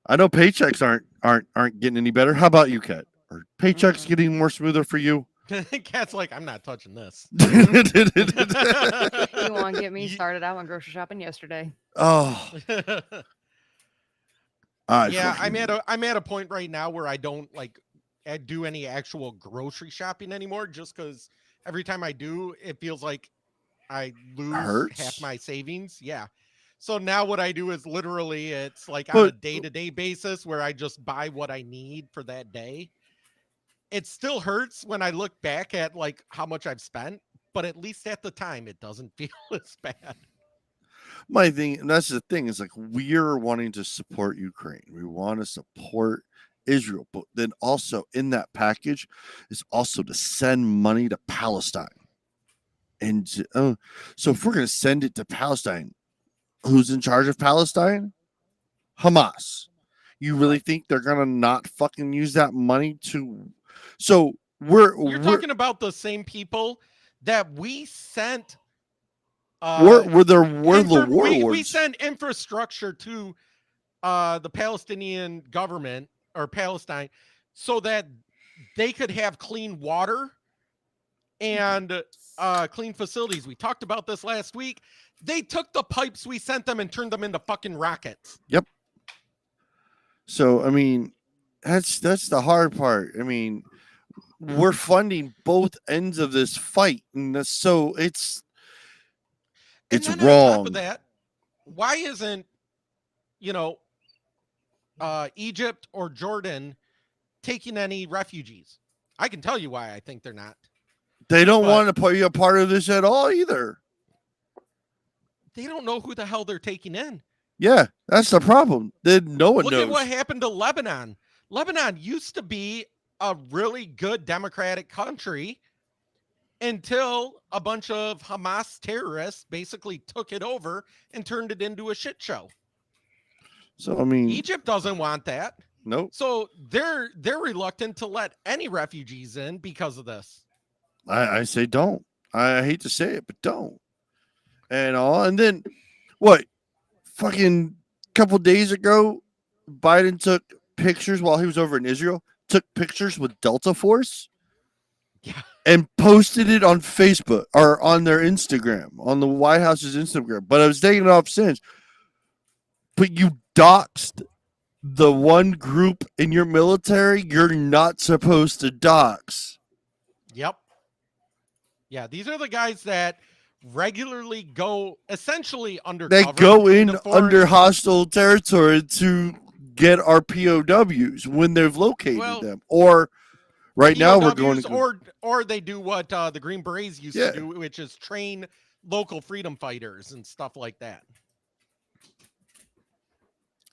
I know paychecks aren't getting any better. How about you, Kat? Are paychecks getting more smoother for you? Cat's like, I'm not touching this. You want to get me started? I went grocery shopping yesterday. Oh, yeah, I'm at a point right now where I don't do any actual grocery shopping anymore, just because every time I do, it feels like I lose half my savings. Yeah. So now what I do is literally it's like on a day-to-day basis where I just buy what I need for that day. It still hurts when I look back at like how much I've spent, but at least at the time it doesn't feel as bad. My thing, and that's the thing, is like, we're wanting to support Ukraine. We want to support Israel, but then also in that package is also to send money to Palestine. And so if we're going to send it to Palestine, who's in charge of Palestine? Hamas. You really think they're going to not fucking use that money to? So you're talking about the same people that we sent. We're the warlords. We send infrastructure to the Palestinian government or Palestine so that they could have clean water and clean facilities. We talked about this last week. They took the pipes we sent them and turned them into fucking rockets. So I mean, that's the hard part. I mean, we're funding both ends of this fight, and so it's And then on top wrong. of that, why isn't, Egypt or Jordan taking any refugees? I can tell you why I think they're not. They don't but- want to be a part of this at all either. They don't know who the hell they're taking in. Yeah, that's the problem. No one Look knows. at what happened to Lebanon. Lebanon used to be a really good democratic country until a bunch of Hamas terrorists basically took it over and turned it into a shit show. So I mean, Egypt doesn't want that. nope. So they're reluctant to let any refugees in because of this. I say don't. I hate to say it, but don't. And then what? Fucking couple days ago, Biden took pictures while he was over in Israel. Took pictures with Delta Force. Yeah. And posted it on Facebook or on their Instagram, on the White House's Instagram. But I was taking it off since. But you doxed the one group in your military you're not supposed to dox. Yep. Yeah, these are the guys that regularly go essentially undercover. They go in into foreign- under hostile territory to get our POWs when they've located Well, them. Or right now we're going POWs, to or they do what the Green Berets used Yeah. to do, which is train local freedom fighters and stuff like that.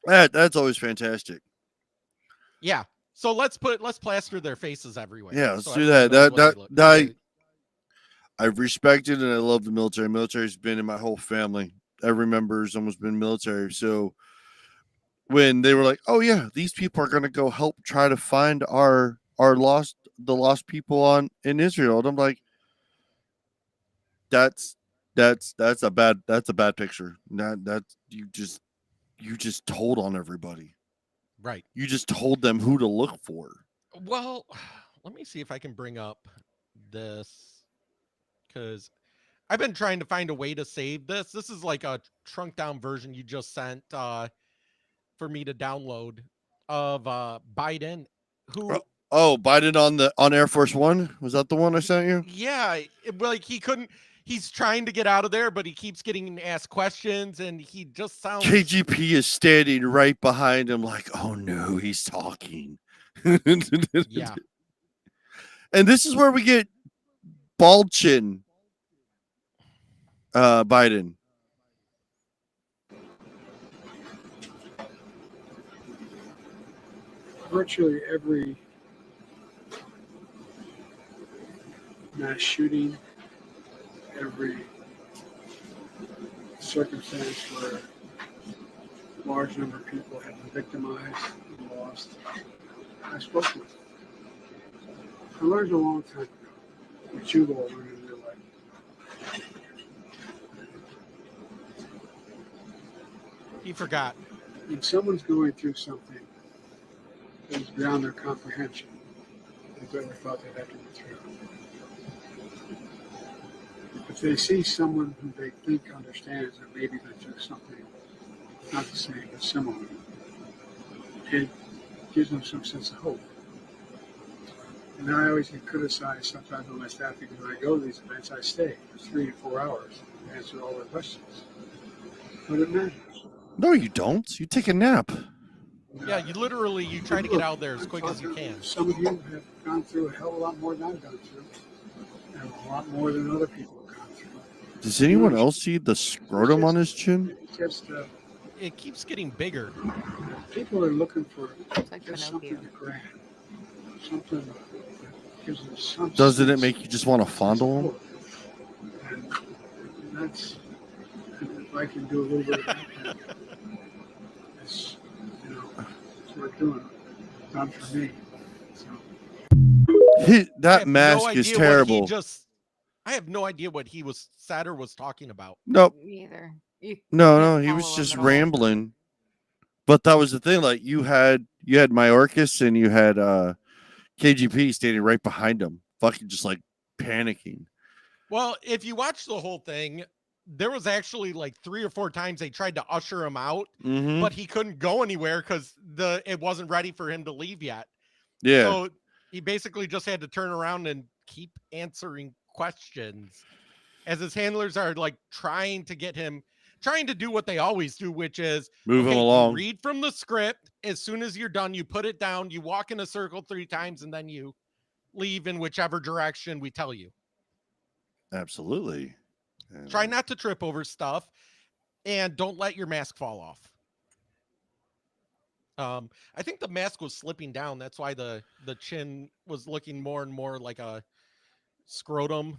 that's always fantastic. Yeah. So let's plaster their faces everywhere. Yeah, let's so do that. everyone knows what they look- I've respected and I love the military. Military's been in my whole family. Every member's almost been military. So when they were like, "Oh yeah, these people are going to go help try to find our lost people in Israel," and I'm like, that's a bad picture. That you just told on everybody. Right. You just told them who to look for. Well, let me see if I can bring up this because I've been trying to find a way to save this. This is like a shrunk down version you just sent for me to download of Biden, who Oh, Biden on Air Force One? Was that the one I sent you? yeah, like he's trying to get out of there, but he keeps getting asked questions and he just sounds KGP is standing right behind him, like, oh no, he's talking. yeah. And this is where we get bald chin Biden. Virtually every mass shooting, every circumstance where a large number of people have been victimized and lost, I spoke with. I learned a long time ago, what you've all learned in your life. He forgot. When someone's going through something that is beyond their comprehension, they've ever thought they'd have to go through. If they see someone who they think understands that maybe they're through something not the same but similar, it gives them some sense of hope. And I always get criticized sometimes by my staff because when I go to these events, I stay for 3 to 4 hours and answer all their questions. But it matters. No, you don't. You take a nap. Yeah, you try to get out there as quick as you can. Some of you have gone through a hell of a lot more than I've gone through, and a lot more than other people have gone through. Does anyone else see the scrotum on his chin? It's just It keeps getting bigger. people are looking for It's like just something Pinocchio. to grab, something that gives them some. Doesn't it sense make you just want to of fondle him? support. And that's if I can do a little bit of that. then It's it's worth doing. Not for me. So. I That have mask no is idea what terrible. I have no idea what he was said or was talking about. Nope. Me either. No, can't he was follow just him at all. rambling. But that was the thing. Like you had Mayorkas and you had KGP standing right behind him, fucking just like panicking. Well, if you watch the whole thing, there was actually like 3 or 4 times they tried to usher him out, Mm-hmm. but he couldn't go anywhere because it wasn't ready for him to leave yet. Yeah. So he basically just had to turn around and keep answering questions as his handlers are like trying to do what they always do, which is Move him you along. read from the script. As soon as you're done, you put it down, you walk in a circle 3 times, and then you leave in whichever direction we tell you. Absolutely. Try not to trip over stuff, and don't let your mask fall off. I think the mask was slipping down. That's why the chin was looking more and more like a scrotum.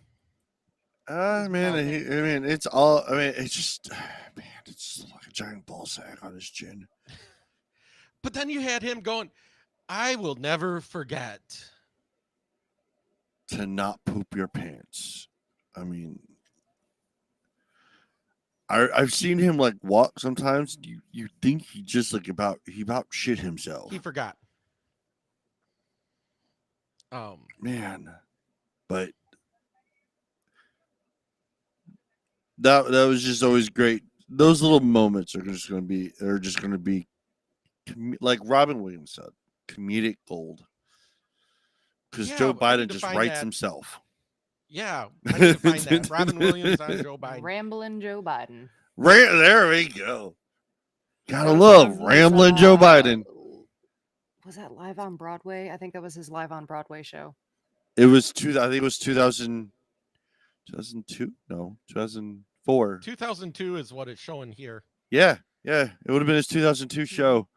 Man, I mean, it's all. I mean, it's just, man, it's just like a giant ball sack on his chin. But then you had him going, "I will never forget." To not poop your pants. I mean, I've seen him like walk sometimes. You think he just like about shit himself. He forgot. Man, but that was just always great. Those little moments are just going to be like Robin Williams said, comedic gold. Because Yeah, Joe I need Biden to just find writes that. himself. Yeah, I need to find that. Robin Williams on Joe Biden. Ramblin' Joe Biden. There we go. Gotta That was love fun. rambling Joe Biden. Was that live on Broadway? I think that was his live on Broadway show. It was I think it was 2002? No, 2004. 2002 is what it's showing here. Yeah. It would have been his 2002 show.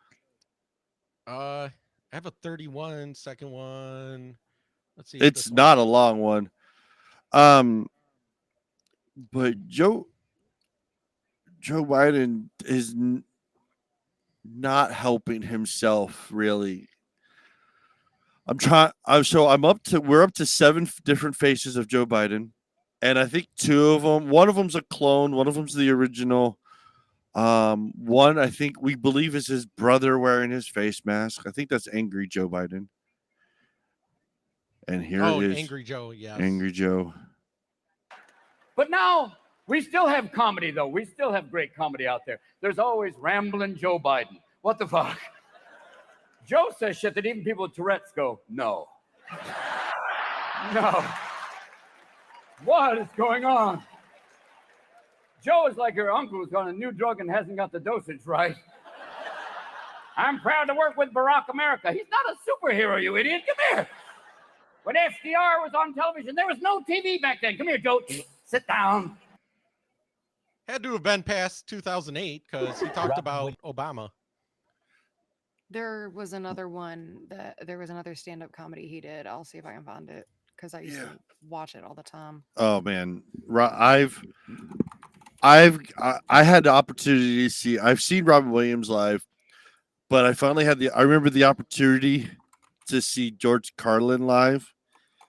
I have a 31-second one. Let's see. if It's this one- not a long one. But Joe Biden is not helping himself really. We're up to 7 different faces of Joe Biden, and I think one of them's a clone, one of them's the original. One I think we believe is his brother wearing his face mask. I think that's Angry Joe Biden. And here it is. Angry Joe, yes. Angry Joe. But now we still have comedy, though. We still have great comedy out there. There's always rambling Joe Biden. What the fuck? Joe says shit that even people with Tourette's go, no. No. What is going on? Joe is like your uncle who's on a new drug and hasn't got the dosage right. I'm proud to work with Barack America. He's not a superhero, you idiot. Come here. When FDR was on television, there was no TV back then. Come here, Joe. Sit down. Had to have been past 2008 because he talked about Obama. There was another stand-up comedy he did. I'll see if I can find it because I used to watch it all the time. Oh man, I had the opportunity to see. I've seen Robin Williams live, but I finally I remember the opportunity to see George Carlin live.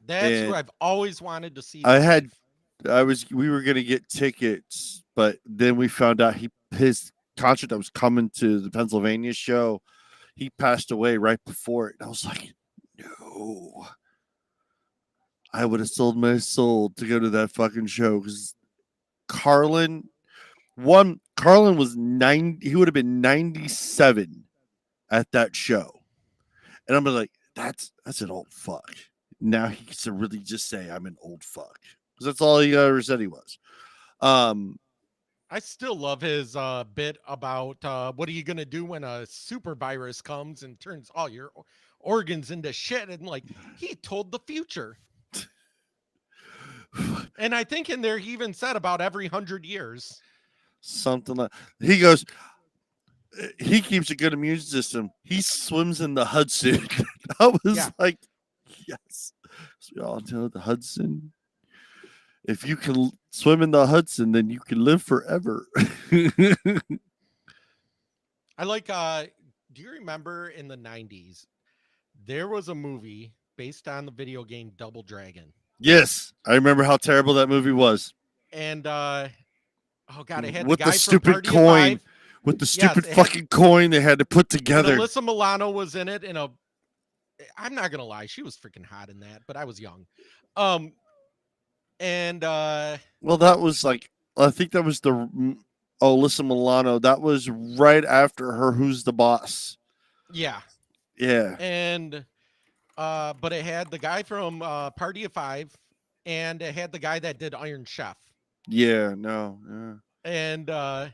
That's who I've always wanted to see. We were gonna get tickets, but then we found out his concert that was coming to the Pennsylvania show, he passed away right before it. And I was like, no. I would have sold my soul to go to that fucking show because Carlin was 90, he would have been 97 at that show. And I'm like, that's an old fuck. Now he gets to really just say I'm an old fuck. Because that's all he ever said he was. I still love his bit about what are you going to do when a super virus comes and turns all your organs into shit. And like, he told the future. And I think in there, he even said about every 100 years. Something like, he goes, he keeps a good immune system. He swims in the Hudson. I was like, yes. So we all know the Hudson. If you can swim in the Hudson, then you can live forever. I like, do you remember in the 90s, there was a movie based on the video game Double Dragon? Yes. I remember how terrible that movie was. And, oh God, it had with the guy the stupid from coin. With the stupid fucking coin they had to put together. Alyssa Milano was in it in a I'm not gonna lie, she was freaking hot in that, but I was young. And Well, that was like, I think that was Alyssa Milano. That was right after her Who's the Boss. yeah, Yeah. and but it had the guy from Party of Five, and it had the guy that did Iron Chef, Yeah. No. Yeah.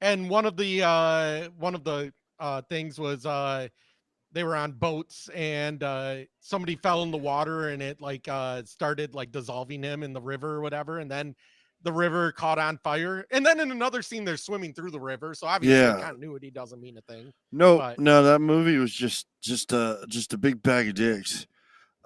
and one of the things was they were on boats, and somebody fell in the water, and it like started like dissolving him in the river or whatever, and then the river caught on fire, and then in another scene they're swimming through the river, so obviously Yeah. continuity doesn't mean a thing. No, But no, that movie was just a big bag of dicks.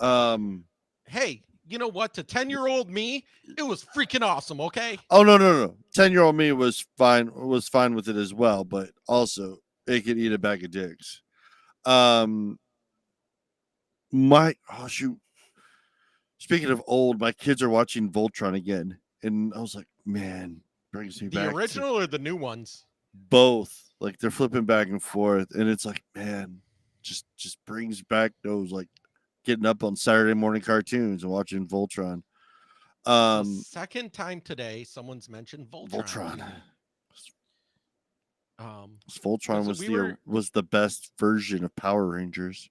hey, you know what? To 10-year-old me, it was freaking awesome. Okay. Oh no. 10-year-old me was fine with it as well, but also it could eat a bag of dicks. Shoot. Speaking of old, my kids are watching Voltron again, and I was like, man, brings me back The to original or the new ones? both. Like they're flipping back and forth, and it's like, man, just brings back those like getting up on Saturday morning cartoons and watching Voltron. The second time today, someone's mentioned Voltron. Voltron so was the best version of Power Rangers.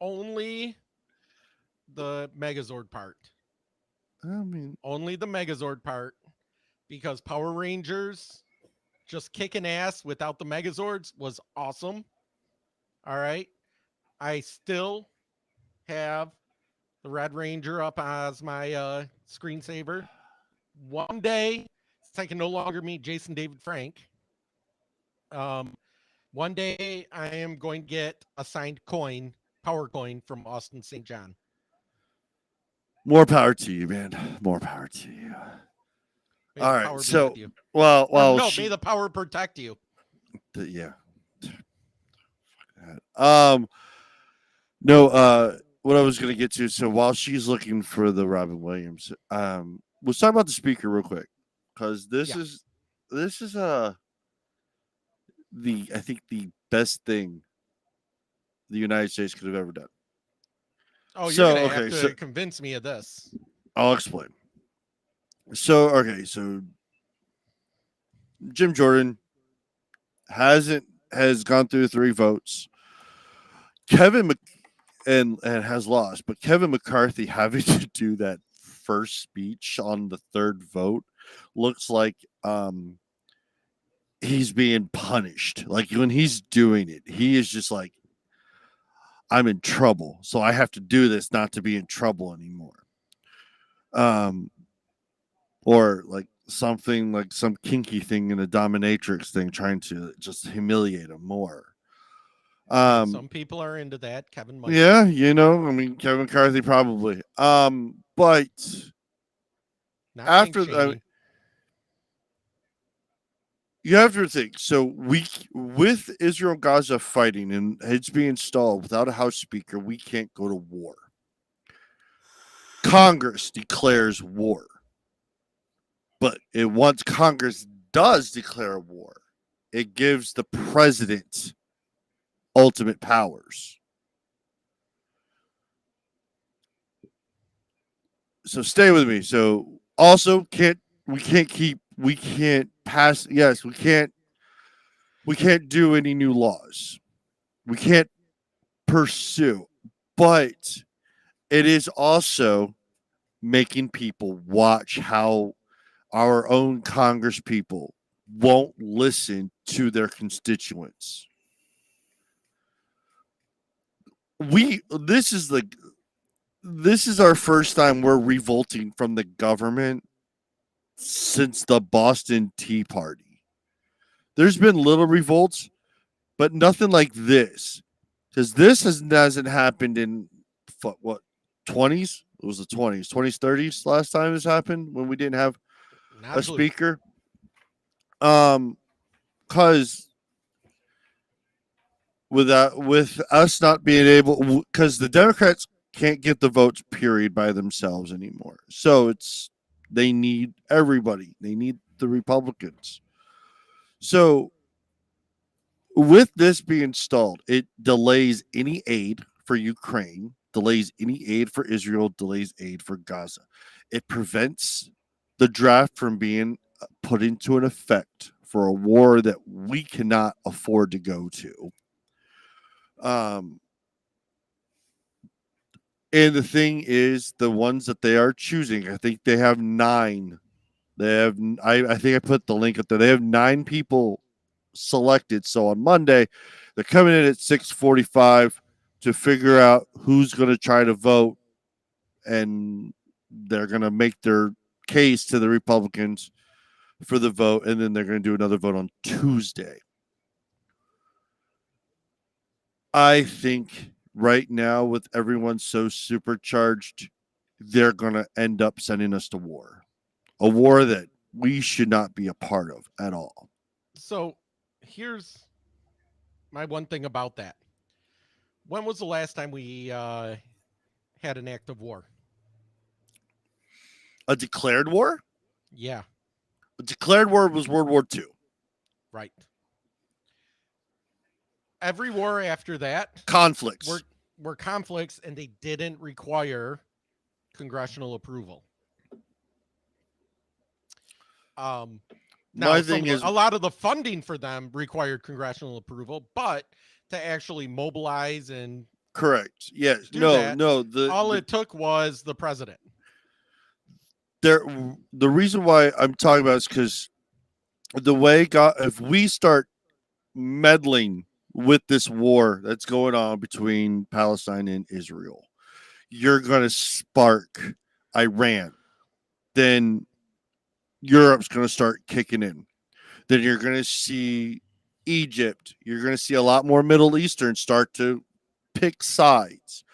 Only the Megazord part. I mean, Only the Megazord part, because Power Rangers just kicking ass without the Megazords was awesome. All right. I still have the Red Ranger up as my screensaver. One day, since I can no longer meet Jason David Frank, one day I am going to get a signed power coin from Austin St. John. more power to you, man. More power to you. May All the right, power be so with you. well, No, may the power protect you. Yeah. No, what I was gonna get to, so while she's looking for the Robin Williams, let's talk about the speaker real quick. Because this is I think the best thing the United States could have ever done. Oh, you're So, gonna have okay, to so- convince me of this. I'll explain. So Jim Jordan has gone through 3 votes. And has lost, but Kevin McCarthy having to do that first speech on the 3rd vote looks like he's being punished. Like when he's doing it, he is just like, I'm in trouble, so I have to do this not to be in trouble anymore. Or like something like some kinky thing in a dominatrix thing, trying to just humiliate him more. Some people are into that. Kevin might. Yeah, I mean, Kevin McCarthy probably. But Not after kink shaming. you have to think. So with Israel and Gaza fighting and it's being stalled without a House Speaker, we can't go to war. Congress declares war. But once Congress does declare war, it gives the president ultimate powers. So stay with me. So also we can't do any new laws. We can't pursue, but it is also making people watch how our own Congress people won't listen to their constituents. This is our first time we're revolting from the government since the Boston Tea Party. There's been little revolts, but nothing like this, because this hasn't happened in what 20s. It was the 20s, 30s last time this happened when we didn't have Not a a clue. speaker. Because with us not being able, because the Democrats can't get the votes period by themselves anymore. So they need everybody. They need the Republicans. So with this being stalled, it delays any aid for Ukraine, delays any aid for Israel, delays aid for Gaza. It prevents the draft from being put into an effect for a war that we cannot afford to go to. And the thing is, the ones that they are choosing, I think they have 9. They have, I think I put the link up there. They have 9 people selected. So on Monday, they're coming in at 6:45 to figure out who's going to try to vote, and they're going to make their case to the Republicans for the vote, and then they're going to do another vote on Tuesday. I think right now, with everyone so supercharged, they're going to end up sending us to war. A war that we should not be a part of at all. So here's my one thing about that. When was the last time we had an act of war? A declared war? Yeah, A declared war was World War II. right. Every war after that Conflicts. were conflicts, and they didn't require congressional approval. Now, My thing is, a lot of the funding for them required congressional approval, but to actually mobilize and correct. Yes. do No, that, no. all it took was the president. The reason why I'm talking about is because the way God, if we start meddling with this war that's going on between Palestine and Israel, you're going to spark Iran. Then Europe's going to start kicking in. Then you're going to see Egypt. You're going to see a lot more Middle Eastern start to pick sides.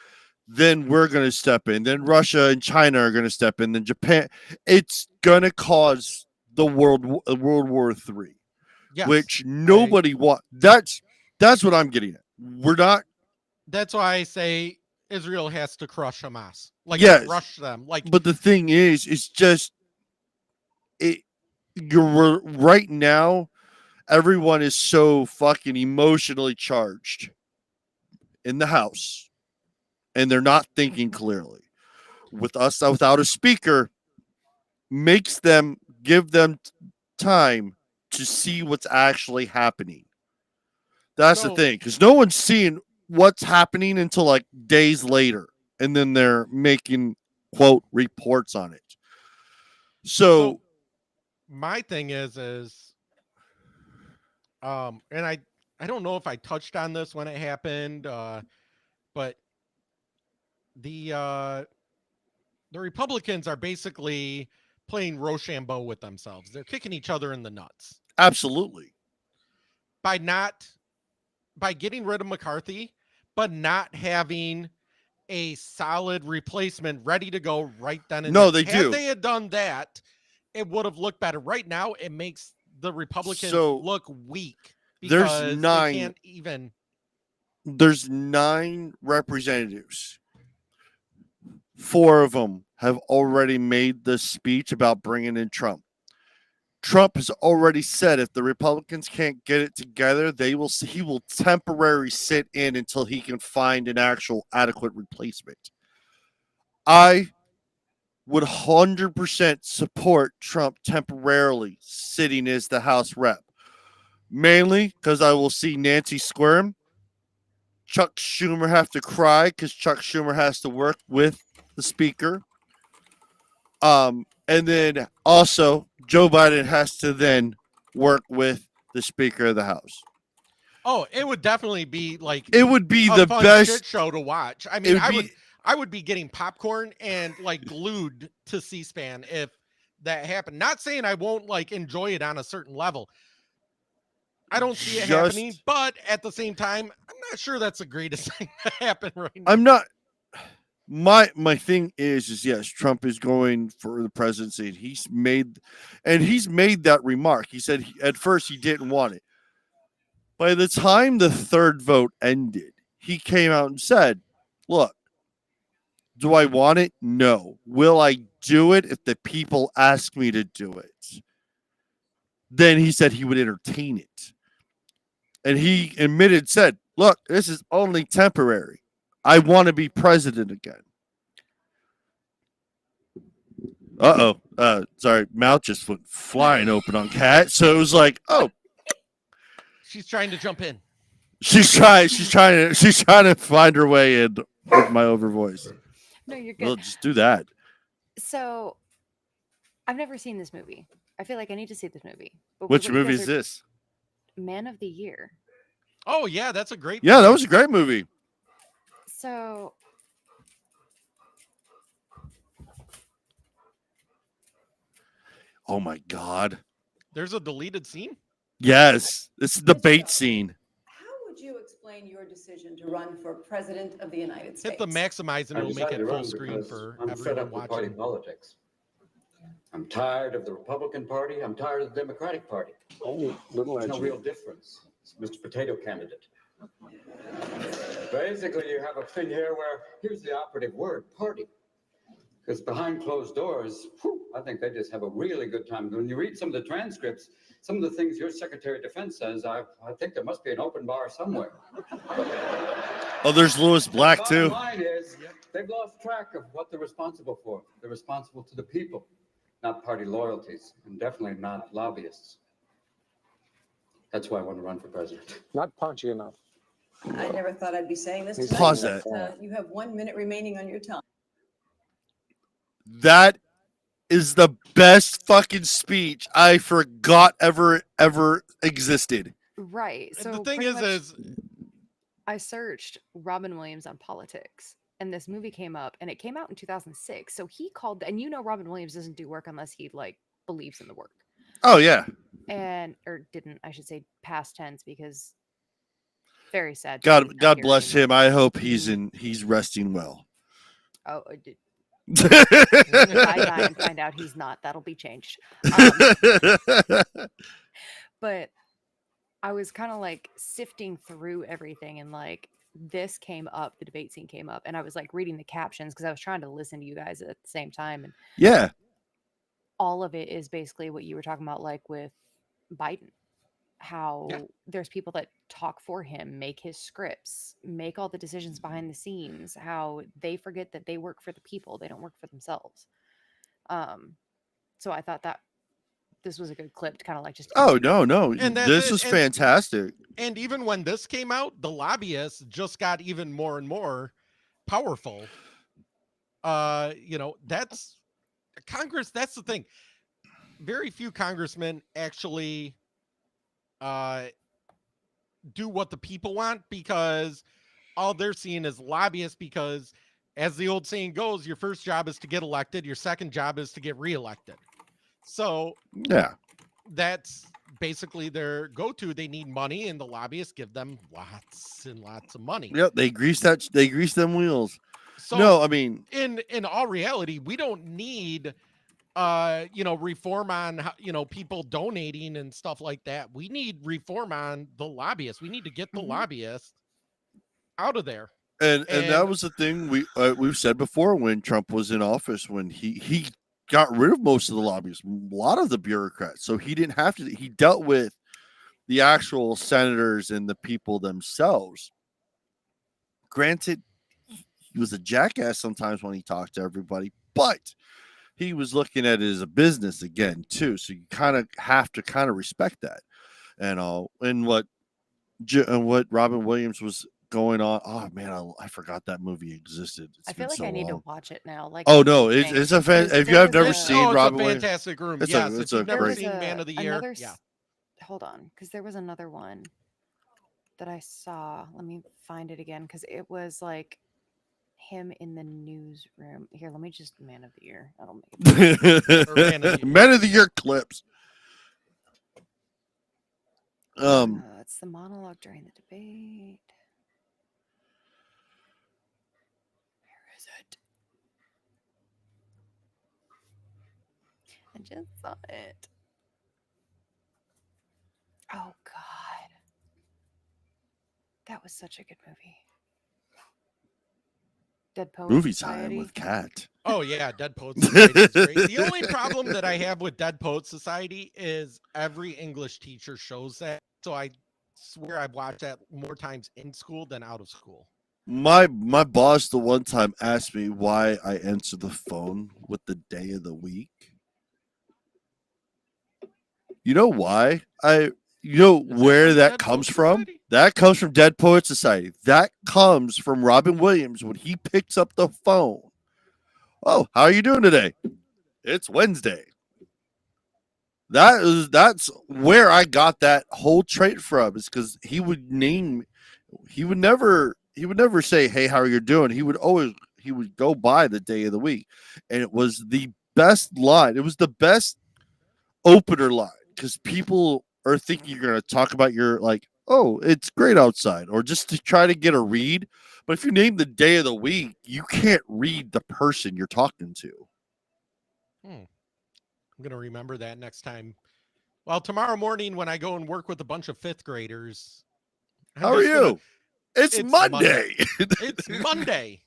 Then we're going to step in. Then Russia and China are going to step in. Then Japan. It's going to cause the World War III, Yes, which nobody wants. That's what I'm getting at. We're not. that's why I say Israel has to crush Hamas. Like, Yes. rush them. Like, But the thing is, it's just it. You're right now. Everyone is so fucking emotionally charged in the house, and they're not thinking clearly. With us without a speaker, makes them give them time to see what's actually happening. That's the So- thing, because no one's seeing what's happening until like days later, and then they're making quote reports on it. So my thing is and I don't know if I touched on this when it happened, but the Republicans are basically playing Rochambeau with themselves. They're kicking each other in the nuts absolutely, by getting rid of McCarthy, but not having a solid replacement ready to go right then and No, there. they Had do. they had done that, it would have looked better. Right now, it makes the Republicans So, look weak there's because 9 they can't even. there's 9 representatives. 4 of them have already made the speech about bringing in Trump. Trump has already said if the Republicans can't get it together, he will temporarily sit in until he can find an actual adequate replacement. I would 100% support Trump temporarily sitting as the House rep. Mainly because I will see Nancy squirm, Chuck Schumer have to cry because Chuck Schumer has to work with the speaker. And then also Joe Biden has to then work with the Speaker of the House. Oh, it would definitely be like It would be a the fun best shit show to watch. I It mean, would I would be getting popcorn and like glued to C-SPAN if that happened. Not saying I won't like enjoy it on a certain level. I don't see it happening, Just- but at the same time, I'm not sure that's the greatest thing to happen right now. I'm not. My thing is yes, Trump is going for the presidency, and he's made that remark. He said at first he didn't want it. By the time the third vote ended, he came out and said, "Look, do I want it? No. Will I do it if the people ask me to do it?" Then he said he would entertain it. And he said, look, this is only temporary. I want to be president again. Sorry, mouth just went flying open on Kat. So it was like, oh, She's trying to jump in. she's trying to find her way in with my over voice. No, you're good. Well, just do that. So, I've never seen this movie. I feel like I need to see this movie. But Which what you movie guys is are- this? Man of the Year. Oh yeah, that's a great. Yeah, that movie. was a great movie. So, Oh my God. There's a deleted scene. Yes, it's the debate scene. How would you explain your decision to run for president of the United States? Hit the maximize and I it'll make decided it to full run screen because for I'm fed everyone up with party watching. politics. I'm tired of the Republican Party. I'm tired of the Democratic Party. Oh, little There's no edgy. real difference. It's Mr. Potato Candidate. Basically, you have a thing here where, here's the operative word, party. Because behind closed doors, I think they just have a really good time. When you read some of the transcripts, some of the things your Secretary of Defense says, I think there must be an open bar somewhere. Oh, there's Lewis Black Bottom too. line is, they've lost track of what they're responsible for. They're responsible to the people, not party loyalties, and definitely not lobbyists. That's why I want to run for president. Not punchy enough. I never thought I'd be saying this Please tonight. pause but, that. you have 1 minute remaining on your time. That is the best fucking speech I forgot ever existed. right. So the thing pretty is, much I searched Robin Williams on politics, and this movie came up, and it came out in 2006. So he called, and Robin Williams doesn't do work unless he like believes in the work, Oh yeah. or didn't, I should say, past tense, because very sad. God bless him. I hope he's resting well. Oh, if I die and find out he's not, that'll be changed. But I was kind of like sifting through everything, and like this came up, the debate scene came up, and I was like reading the captions because I was trying to listen to you guys at the same time, and Yeah. all of it is basically what you were talking about, like with Biden, how Yeah. there's people that talk for him, make his scripts, make all the decisions behind the scenes, how they forget that they work for the people, they don't work for themselves. So I thought that this was a good clip to kind of like just Oh no. And that's This it, was and- fantastic. And even when this came out, the lobbyists just got even more and more powerful. That's Congress. That's the thing. Very few congressmen actually do what the people want, because all they're seeing is lobbyists. Because as the old saying goes, your first job is to get elected. Your second job is to get reelected. So Yeah. that's basically their go-to. They need money, and the lobbyists give them lots and lots of money. Yep. They grease them wheels. So No, I mean, in all reality, we don't need reform on people donating and stuff like that. We need reform on the lobbyists. We need to get the lobbyists out of there. and that and- was the thing we've said before when Trump was in office, when he got rid of most of the lobbyists, a lot of the bureaucrats. So he didn't have to. He dealt with the actual senators and the people themselves. Granted, he was a jackass sometimes when he talked to everybody, but he was looking at it as a business again too. So you kind of have to kind of respect that, and all. And what Robin Williams was going on. Oh man, I forgot that movie existed. I It's feel been like so I need to long. watch it now. Like, Oh no, everything. it's a fan. Because If you there have was never a- seen Robin it's a Williams, fantastic room. it's Yes, it's if you've a never great. seen Man of the Year, another yeah. Hold on, because there was another one that I saw. Let me find it again, because it was like him in the newsroom. Here, let me just Man of the Year. That'll make it. Or Man of the Year. Men of the Year clips. It's the monologue during the debate. Where is it? I just saw it. Oh God, that was such a good movie. Dead Poets Movie time Society. with Kat. Oh yeah, Dead Poets Society is great. The only problem that I have with Dead Poets Society is every English teacher shows that. So I swear I've watched that more times in school than out of school. My boss the one time asked me why I answer the phone with the day of the week. You know why? You know Is where from that Dead comes Poets from? Society? That comes from Dead Poets Society. That comes from Robin Williams when he picks up the phone. Oh, how are you doing today? It's Wednesday. That's where I got that whole trait from. Is because he would never say, "Hey, how are you doing?" He would go by the day of the week, and it was the best line. It was the best opener line because people are thinking you're going to talk about your like, "Oh, it's great outside," or just to try to get a read. But if you name the day of the week, you can't read the person you're talking to. I'm going to remember that next time. Well, tomorrow morning when I go and work with a bunch of fifth graders. I'm How are just gonna- you? It's Monday. It's Monday.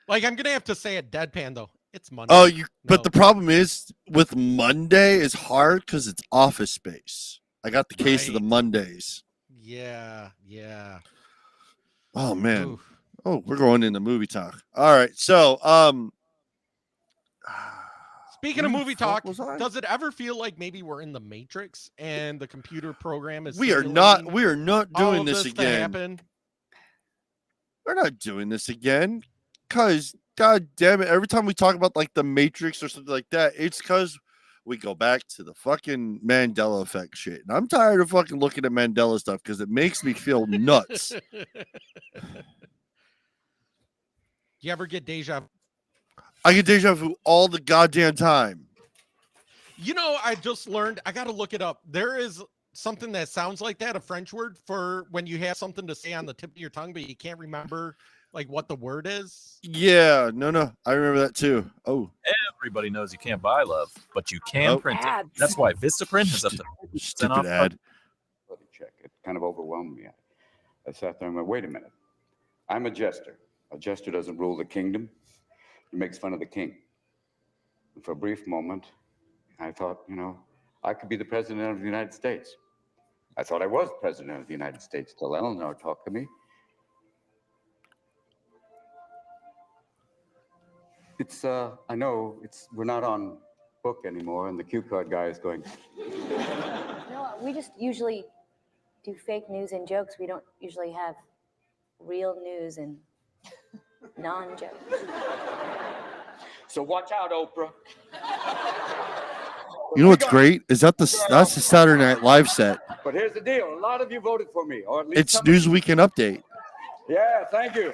Like, I'm going to have to say it deadpan, though. It's Monday. Oh, but No. the problem is with Monday is hard because it's Office Space. I got the case of the Right. Mondays. Yeah. Oh man. Oof. Oh, we're going into movie talk. All right. So, Speaking of where the movie fuck talk, was I? does it ever feel like maybe we're in the Matrix and the computer program is We are not simulating doing all of this to again. happen? We're not doing this again. Cause god damn it, every time we talk about like the Matrix or something like that, it's cause we go back to the fucking Mandela effect shit. And I'm tired of fucking looking at Mandela stuff because it makes me feel nuts. You ever get deja vu? I get deja vu all the goddamn time. You know, I just learned, I got to look it up. There is something that sounds like that, a French word for when you have something to say on the tip of your tongue, but you can't remember like what the word is. Yeah, no, I remember that too. Oh, Everybody knows you can't buy love, but you can Oh. print it. Ads. That's why Vistaprint has up to 50% stupid off. ad. Check. It kind of overwhelmed me. I sat there and went, wait a minute. I'm a jester. A jester doesn't rule the kingdom. He makes fun of the king. And for a brief moment, I thought, I could be the president of the United States. I thought I was president of the United States till Eleanor talked to me. I know we're not on book anymore, and the cue card guy is going, No, we just usually do fake news and jokes. We don't usually have real news and non-jokes. so watch out, Oprah. You know what's great? Is that's the Saturday Night Live set. But here's the deal. A lot of you voted for me, or at least It's some of you. Newsweek and Update. Yeah, thank you.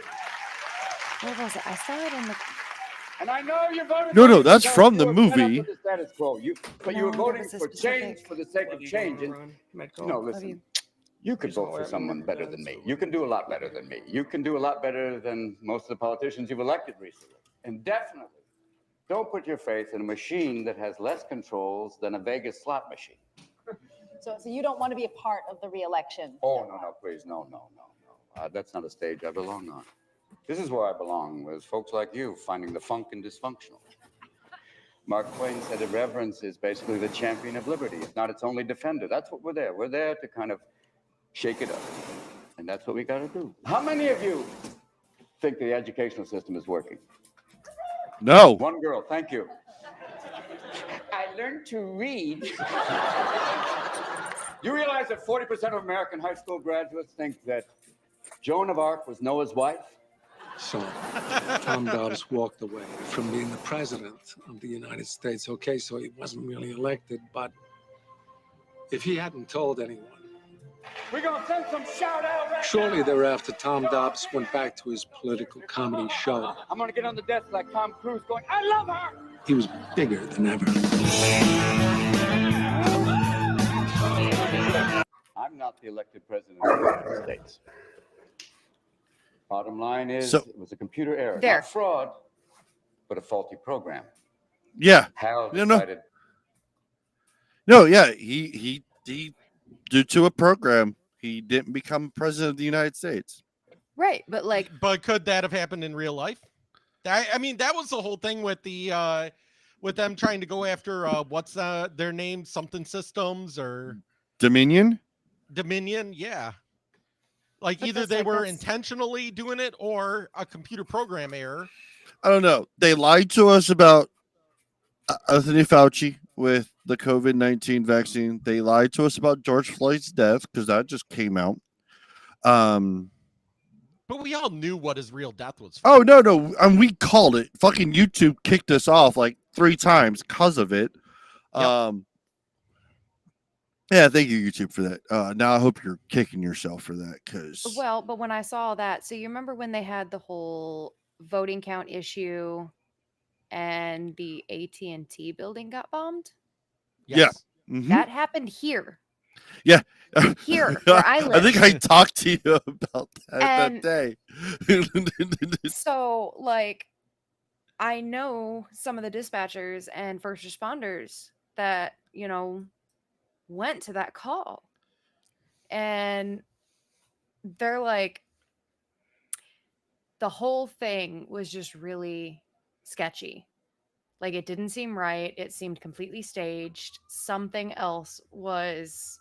What was it? I saw it in the. And I know you voted No, for me that's because from you the were fed up movie. with the status quo. But you No, were there voting was a for change specific- for the sake of change. And, listen, you could vote for someone better than me. You can do a lot better than me. You can do a lot better than most of the politicians you've elected recently. And definitely, don't put your faith in a machine that has less controls than a Vegas slot machine. So you don't want to be a part of the reelection? Oh, no, please, no. That's not a stage I belong on. This is where I belong, with folks like you finding the funk and dysfunctional. Mark Twain said irreverence is basically the champion of liberty. It's not its only defender. That's what we're there. We're there to kind of shake it up. And that's what we got to do. How many of you think the educational system is working? No. One girl, thank you. I learned to read. You realize that 40% of American high school graduates think that Joan of Arc was Noah's wife? So Tom Dobbs walked away from being the president of the United States. Okay, so he wasn't really elected, but if he hadn't told anyone, We're going to send some shout out right shortly now. thereafter, Tom Dobbs went back to his political comedy show. I'm going to get on the desk like Tom Cruise going, I love her. He was bigger than ever. I'm not the elected president of the United States. Bottom line is, So- it was a computer error, There. not fraud, but a faulty program. Yeah. Hal No. decided, No, yeah. He due to a program, he didn't become president of the United States. Right, but like, But could that have happened in real life? I mean, that was the whole thing with the with them trying to go after what's their name, something systems or Dominion? Dominion, yeah. Like But either that's they like- were that's- intentionally doing it or a computer program error. I don't know. They lied to us about Anthony Fauci with the COVID-19 vaccine. They lied to us about George Floyd's death because that just came out. But we all knew what his real death was. Oh no, and we called it. Fucking YouTube kicked us off like 3 times because of it. Yeah, thank you, YouTube, for that. Now I hope you're kicking yourself for that because Well, but when I saw that, so you remember when they had the whole voting count issue and the AT&T building got bombed? Yes. Yeah. Mhm. That happened here. Yeah. Here, where I I think live. I talked to you about that And- day. So, like, I know some of the dispatchers and first responders that, you know, went to that call. And they're like, the whole thing was just really sketchy. Like, it didn't seem right. It seemed completely staged. Something else was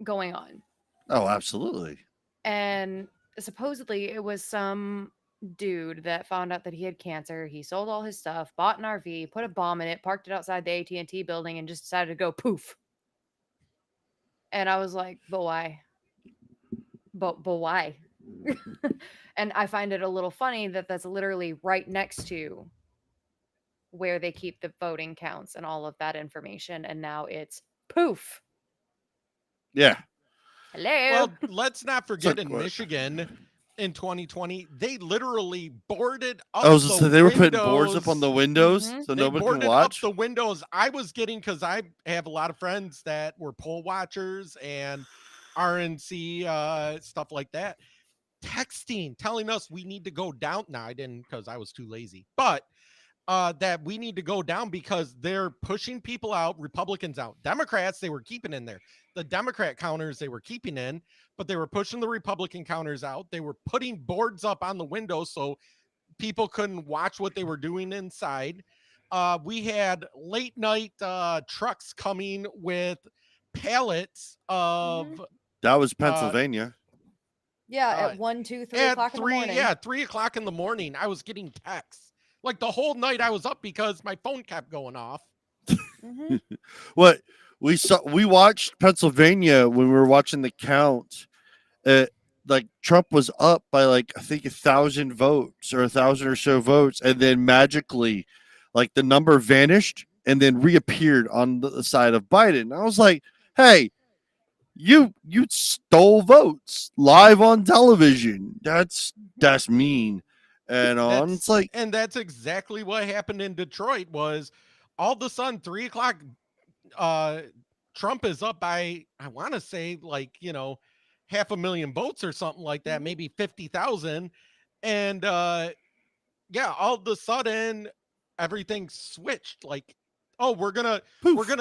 going on. Oh, absolutely. And supposedly it was some dude that found out that he had cancer. He sold all his stuff, bought an RV, put a bomb in it, parked it outside the AT&T building, and just decided to go poof. And I was like, but why? But why? And I find it a little funny that that's literally right next to where they keep the voting counts and all of that information. And now it's poof. Yeah. Hello. Well, let's not forget in what- Michigan in 2020, they literally boarded up I was the just saying, they were putting boards up windows. on the windows Mhm. so They nobody boarded can watch. up the windows. I was getting, because I have a lot of friends that were poll watchers and RNC stuff like that, texting, telling us we need to go down. No, I didn't, because I was too lazy. But that we need to go down because they're pushing people out, Republicans out. Democrats, they were keeping in there. The Democrat counters, they were keeping in, but they were pushing the Republican counters out. They were putting boards up on the windows so people couldn't watch what they were doing inside. We had late night trucks coming with pallets of That was Pennsylvania. Yeah, Uh, at 1, 2, 3 at o'clock in the morning. 3 o'clock in the morning. I was getting texts. Like the whole night I was up because my phone kept going off. Mhm. What we watched Pennsylvania when we were watching the count. Like Trump was up by like I think 1,000 votes or 1,000 or so votes, and then magically, like the number vanished and then reappeared on the side of Biden. I was like, "Hey, you stole votes live on television. That's mean." And it's like, And that's exactly what happened in Detroit. Was all of a sudden 3 o'clock, Trump is up by, I want to say, like, 500,000 votes or something like that, maybe 50,000. And yeah, all of a sudden everything switched. Like, oh, we're gonna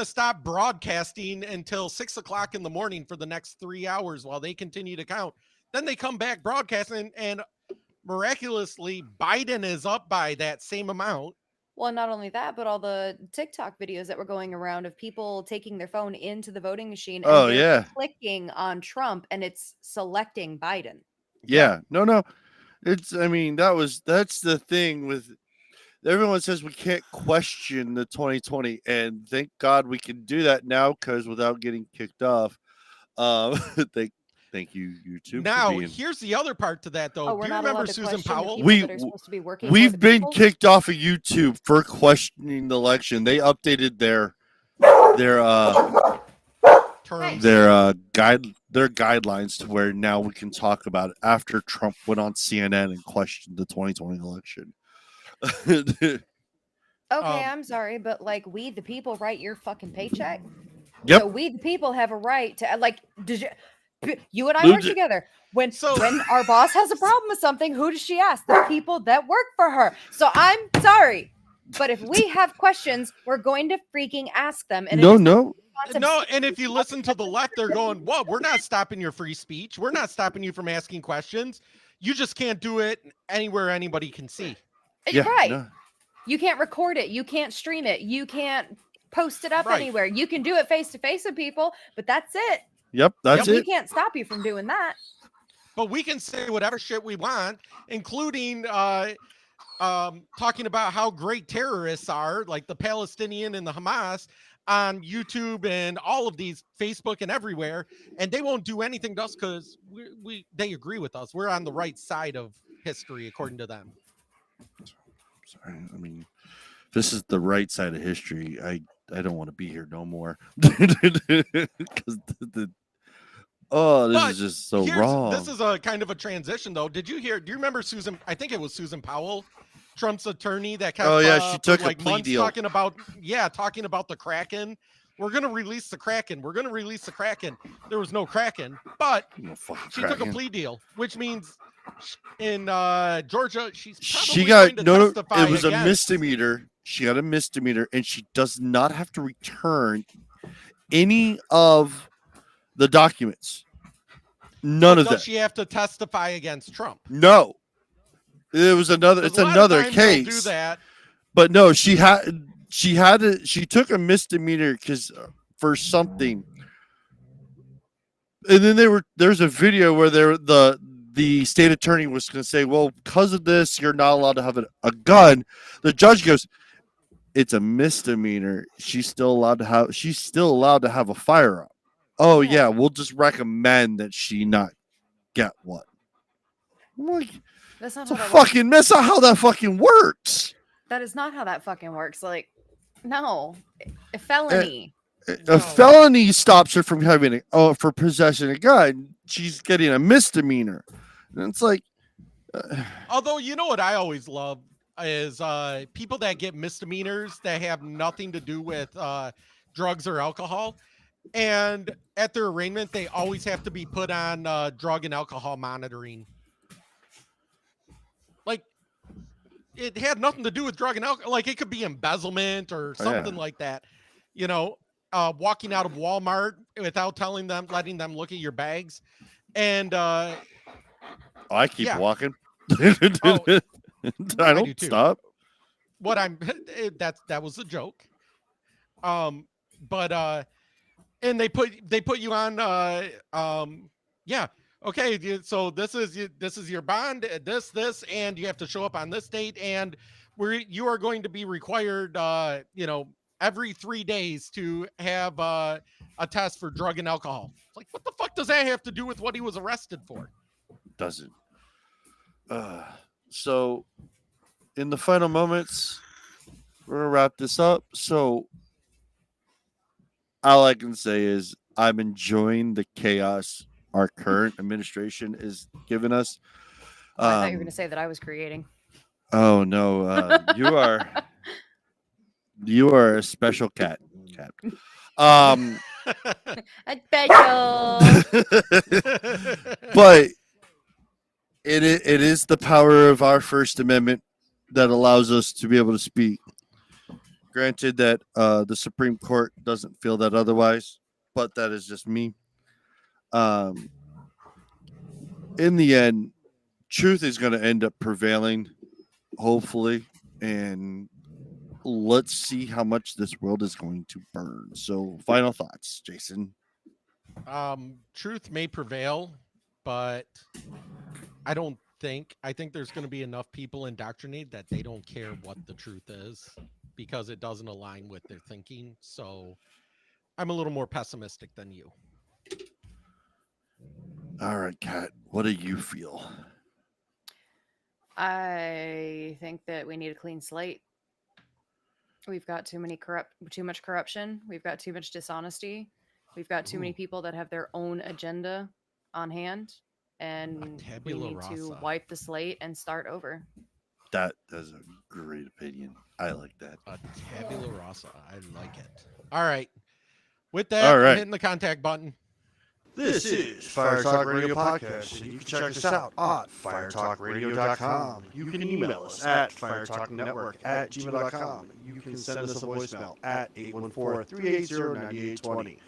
stop broadcasting until 6 o'clock in the morning for the next 3 hours while they continue to count. Then they come back broadcasting, and miraculously Biden is up by that same amount. Well, not only that, but all the TikTok videos that were going around of people taking their phone into the voting machine and Oh, they're yeah. clicking on Trump and it's selecting Biden. yeah, no. That's the thing with everyone says we can't question the 2020, and thank God we can do that now because without getting kicked off. Thank you, YouTube. Now, for being... here's the other part to that, though. Oh, Do we're you not allowed remember to Susan question the Powell? people that are supposed to be working for We've the been people? kicked off of YouTube for questioning the election. They updated their Terms. their guidelines to where now we can talk about it after Trump went on CNN and questioned the 2020 election. Okay, I'm sorry, but like we the people write your fucking paycheck. Yep. So we the people have a right to like you and I Lou work did- together. When our boss has a problem with something, who does she ask? The people that work for her. So I'm sorry. But if we have questions, we're going to freaking ask them. And it is No. No, and if you listen to the left, they're going, "Whoa, we're not stopping your free speech. We're not stopping you from asking questions. You just can't do it anywhere anybody can see." right. no. You can't record it. You can't stream it. You can't post it up Right. anywhere. You can do it face to face with people, but that's it. Yep, that's We it. can't stop you from doing that. But we can say whatever shit we want, including talking about how great terrorists are, like the Palestinian and the Hamas, on YouTube and all of these, Facebook and everywhere, and they won't do anything to us because they agree with us. We're on the right side of history according to them. Sorry, I mean, this is the right side of history. I don't want to be here no more because this But is just so wrong. This is a kind of a transition, though. Do you remember Susan? I think it was Susan Powell, Trump's attorney, that kept, she took for a plea months deal. talking about the Kraken. We're gonna release the Kraken. We're gonna release the Kraken. There was no Kraken, but she took a plea deal, which means in Georgia she's She probably got going to testify it was a against- misdemeanor. She got a misdemeanor, and she does not have to return any of the documents. None of Does that. she have to testify against Trump? No, it was another. It's A lot of another times they'll case. do that. But no, she took a misdemeanor because for something, and then there's a video where the state attorney was going to say, well, because of this, you're not allowed to have a gun. The judge goes, it's a misdemeanor. She's still allowed to have a firearm. Oh yeah, we'll just recommend that she not get one. I'm like, That's not it's a how that works. fucking mess. Not how that fucking works. That is not how that fucking works. Like, no, a felony. A felony stops her from having for possession of a gun. She's getting a misdemeanor, and it's like, Although, you know what I always love is people that get misdemeanors that have nothing to do with drugs or alcohol. And at their arraignment, they always have to be put on drug and alcohol monitoring. Like, it had nothing to do with drug and alcohol. Like, it could be embezzlement or something like that. You know, walking out of Walmart without letting them look at your bags. And I keep yeah. walking. Oh, I do don't too. stop. What that was a joke. But and they put you on okay, so this is your bond, this and you have to show up on this date, and you are going to be required every 3 days to have a test for drug and alcohol. It's like, what the fuck does that have to do with what he was arrested for? Doesn't. So in the final moments, we're gonna wrap this up. So all I can say is I'm enjoying the chaos our current administration is giving us. I thought you were going to say that I was creating. Oh no, you are a special cat. A special. But it is the power of our First Amendment that allows us to be able to speak. Granted that the Supreme Court doesn't feel that otherwise, but that is just me. In the end, truth is going to end up prevailing, hopefully, and let's see how much this world is going to burn. So, final thoughts, Jason. Truth may prevail, but I think there's going to be enough people indoctrinated that they don't care what the truth is because it doesn't align with their thinking. So I'm a little more pessimistic than you. All right, Kat, what do you feel? I think that we need a clean slate. We've got too much corruption. We've got too much dishonesty. We've got too many people that have their own agenda on hand, and we need to wipe the slate and start over. That is a great opinion. I like that. A tabula rasa. I like it. All right. With that, I'm hitting the contact button. This is Fire Talk Radio Podcast, and you can check us out at firetalkradio.com. You can email us at firetalknetwork@gmail.com. You can send us a voicemail at 814-380-9820.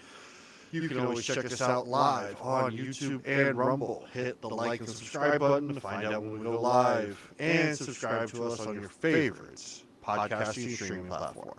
You can always check us out live on YouTube and Rumble. Hit the like and subscribe button to find out when we go live, and subscribe to us on your favorites podcasting streaming platform.